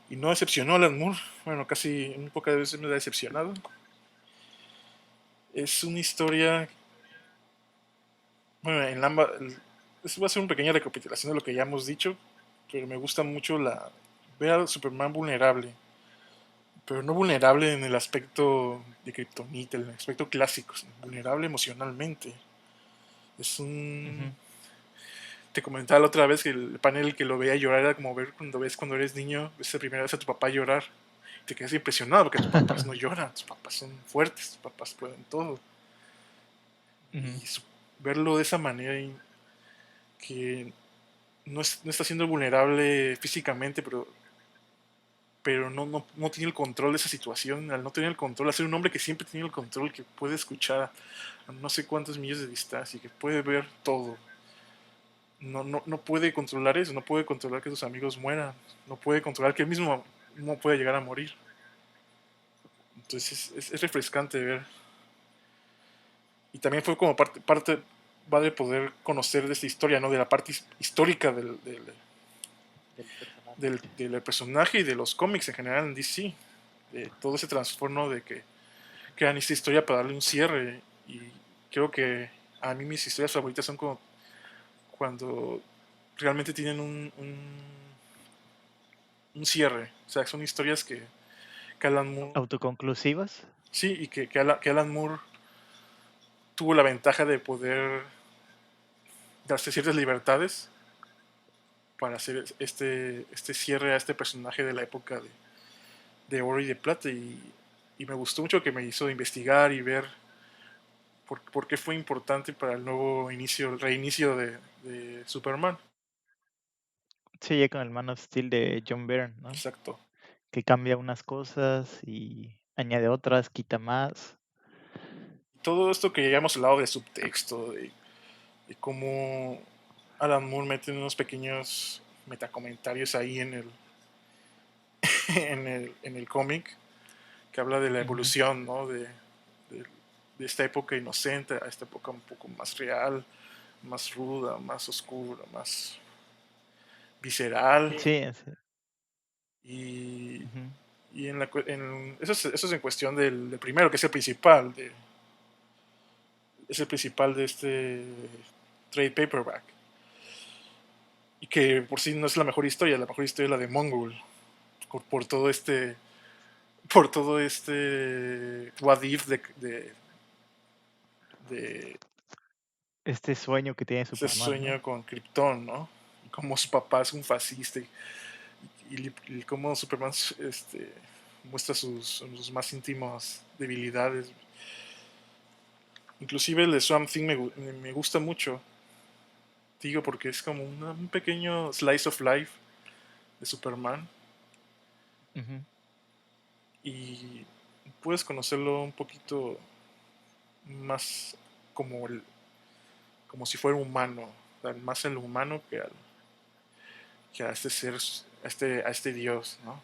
y no decepcionó a Alan Moore. Bueno, casi muy pocas veces me ha decepcionado. Es una historia, bueno, va a ser una pequeña recapitulación de lo que ya hemos dicho, pero me gusta mucho ver al Superman vulnerable, pero no vulnerable en el aspecto de Kryptonita, en el aspecto clásico, sino vulnerable emocionalmente. Es un ujú. Te comentaba la otra vez que el panel que lo veía llorar era como ver cuando eres niño, ves la primera vez a tu papá llorar. Te quedas impresionado porque tus papás no lloran, tus papás son fuertes, tus papás pueden todo. Ujú. Y verlo de esa manera y que no está siendo vulnerable físicamente, pero no tiene el control de esa situación. Al no tener el control, al ser un hombre que siempre tiene el control, que puede escuchar a no sé cuántos millas de distancia y que puede ver todo, no puede controlar eso, no puede controlar que sus amigos mueran, no puede controlar que él mismo no puede llegar a morir. Entonces es refrescante ver. Y también fue como parte va de poder conocer de esta historia, ¿no? De la parte histórica Del personaje. del personaje y de los cómics en general en DC. De todo ese trastorno de que crean esta historia para darle un cierre. Y creo que a mí mis historias favoritas son como cuando realmente tienen un cierre. O sea, son historias que Alan Moore, Autoconclusivas. sí, y que Alan Moore tuvo la ventaja de poder darse ciertas libertades para hacer este cierre a este personaje de la época de oro y de plata. Y me gustó mucho que me hizo investigar y ver por qué fue importante para el nuevo inicio, el reinicio de Superman. Sí, ya con el Man of Steel de John Byrne, ¿no? Exacto. Que cambia unas cosas y añade otras, quita más. Todo esto que ya hemos hablado de subtexto, de cómo Alan Moore mete unos pequeños metacomentarios ahí en el cómic que habla de la Ujú. evolución, ¿no? De esta época inocente a esta época un poco más real, más ruda, más oscura, más visceral. Sí, sí. Y, Ujú. eso es en cuestión del primero, que es el principal, es el principal de este trade paperback. Y que por sí no es la mejor historia es la de Mongol, por todo por todo este what if de Este sueño que tiene ese Superman, ¿no? sueño con Krypton, ¿no? Y cómo su papá es un fascista y cómo Superman muestra sus más íntimas debilidades. Inclusive el de Swamp Thing me gusta mucho, digo, porque es como un pequeño slice of life de Superman Ujú. y puedes conocerlo un poquito más como como si fuera humano, o sea, más el humano que a este ser, a este Dios, ¿no?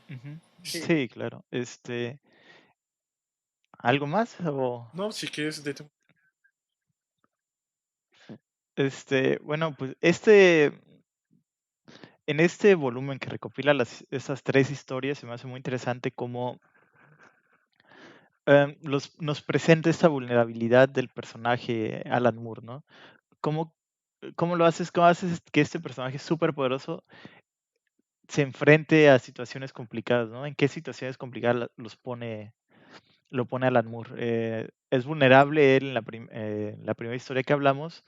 Ujú. Sí. Sí, claro. ¿Algo más? No, si quieres, Bueno, pues en este volumen que recopila esas tres historias, se me hace muy interesante cómo nos presenta esta vulnerabilidad del personaje Alan Moore, ¿no? ¿Cómo, cómo haces que este personaje súper poderoso se enfrente a situaciones complicadas, ¿no? ¿En qué situaciones complicadas lo pone Alan Moore? Es vulnerable él en la primera historia que hablamos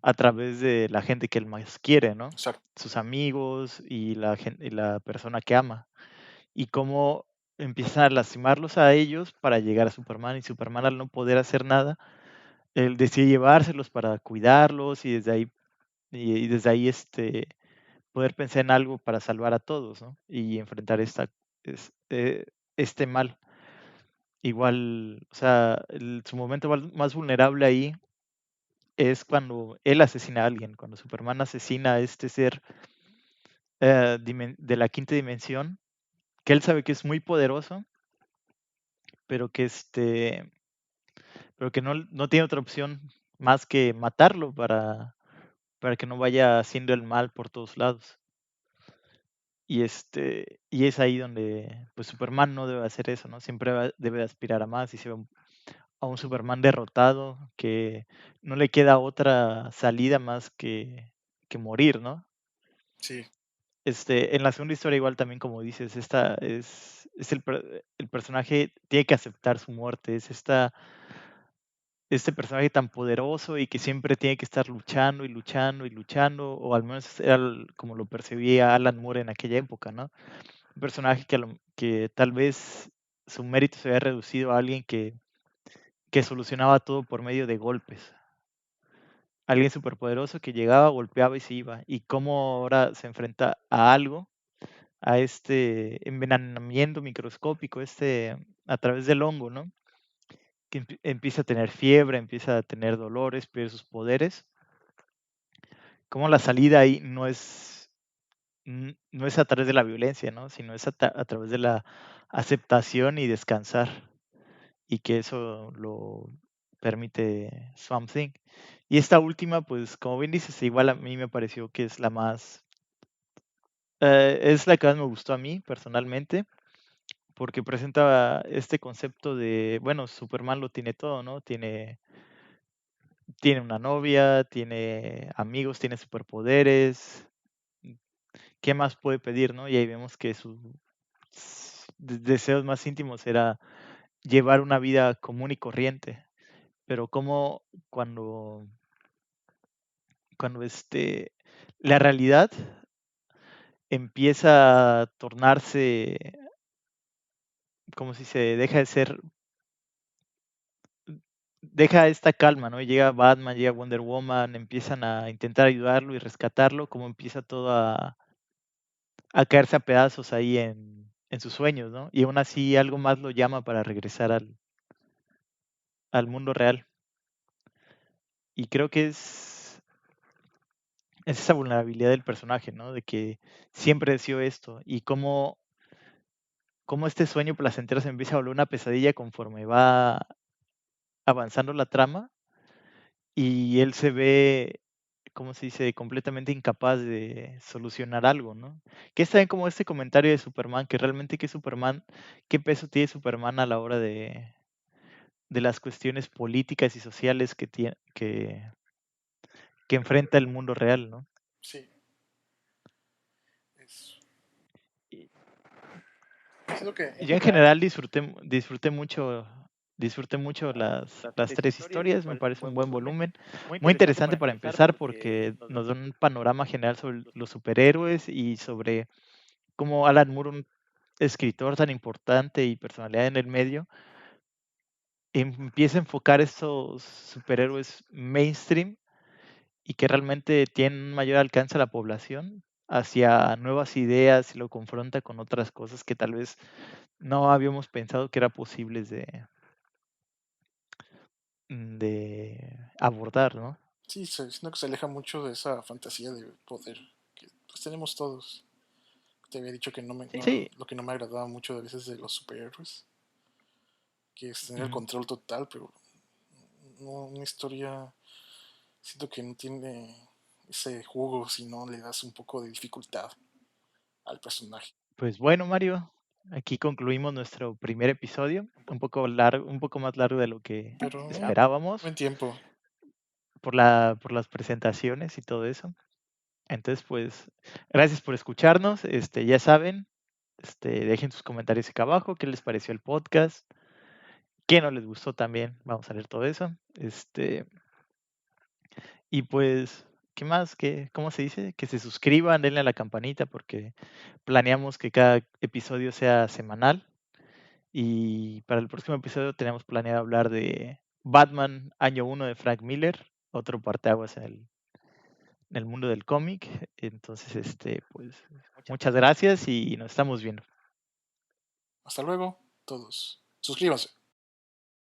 a través de la gente que él más quiere, ¿no? exacto, Sus amigos y y la persona que ama. Y cómo empiezan a lastimarlos a ellos para llegar a Superman y Superman al no poder hacer nada, él decide llevárselos para cuidarlos y desde ahí poder pensar en algo para salvar a todos, ¿no? Y enfrentar es- eh, este mal. Igual, o sea, su momento más vulnerable ahí es cuando él asesina a alguien, cuando Superman asesina a este ser de la quinta dimensión, que él sabe que es muy poderoso, pero que pero que no tiene otra opción más que matarlo para que no vaya haciendo el mal por todos lados. Y es ahí donde pues Superman no debe hacer eso, ¿no? Siempre debe aspirar a más y se ve a un Superman derrotado que no le queda otra salida más que morir, ¿no? sí, En la segunda historia igual también como dices, es el personaje tiene que aceptar su muerte, es este personaje tan poderoso y que siempre tiene que estar luchando y luchando y luchando, o al menos era como lo percibía Alan Moore en aquella época, ¿no? Un personaje que tal vez su mérito se había reducido a alguien que solucionaba todo por medio de golpes. Alguien superpoderoso que llegaba, golpeaba y se iba. Y cómo ahora se enfrenta a algo, a este envenenamiento microscópico, a través del hongo, ¿no? Que empieza a tener fiebre, empieza a tener dolores, pierde sus poderes. Cómo la salida ahí no es a través de la violencia, ¿no? Sino es a través de la aceptación y descansar. Y que eso lo permite Swamp Thing. Y esta última, pues como bien dices, igual a mí me pareció que es es la que más me gustó a mí personalmente, porque presenta este concepto de, bueno, Superman lo tiene todo, ¿no? Tiene una novia, tiene amigos, tiene superpoderes, ¿qué más puede pedir, no? Y ahí vemos que sus deseos más íntimos era llevar una vida común y corriente, pero como cuando, cuando la realidad empieza a tornarse, como si se deja de ser, deja esta calma, ¿no? Y llega Batman, llega Wonder Woman, empiezan a intentar ayudarlo y rescatarlo, como empieza todo a caerse a pedazos ahí en sus sueños, ¿no? Y aún así algo más lo llama para regresar al mundo real. Y creo que es esa vulnerabilidad del personaje, ¿no? De que siempre deseó esto y cómo este sueño placentero se empieza a volver una pesadilla conforme va avanzando la trama y él se ve, ¿cómo se dice?, completamente incapaz de solucionar algo, ¿no? Que es también como este comentario de Superman, que realmente qué peso tiene Superman a la hora de las cuestiones políticas y sociales que enfrenta el mundo real, ¿no? sí. Es, Y, es lo que y en yo en general general disfruté mucho las tres historias, me parece un buen volumen, muy interesante para empezar porque nos da un panorama general sobre los superhéroes y sobre cómo Alan Moore, un escritor tan importante y personalidad en el medio, empieza a enfocar estos superhéroes mainstream y que realmente tienen un mayor alcance a la población hacia nuevas ideas y lo confronta con otras cosas que tal vez no habíamos pensado que era posibles de abordar, ¿no? Sí, siento que se aleja mucho de esa fantasía de poder que pues tenemos todos. Te había dicho que Sí, lo que no me agradaba mucho a veces de los superhéroes, que es tener el ujú. control total, pero no, una historia siento que no tiene ese jugo si no le das un poco de dificultad al personaje. Pues bueno, Mario, aquí concluimos nuestro primer episodio, un poco largo, un poco más largo de lo que Pero esperábamos buen tiempo. por las presentaciones y todo eso. Entonces, pues, gracias por escucharnos. Ya saben, dejen sus comentarios acá abajo, qué les pareció el podcast, qué no les gustó también, vamos a ver todo eso. Y pues, ¿qué más? ¿Cómo se dice? Que se suscriban, denle a la campanita porque planeamos que cada episodio sea semanal. Y para el próximo episodio tenemos planeado hablar de Batman Año uno de Frank Miller, otro parteaguas en el mundo del cómic. Entonces, pues, muchas gracias y nos estamos viendo. Hasta luego, todos. Suscríbanse.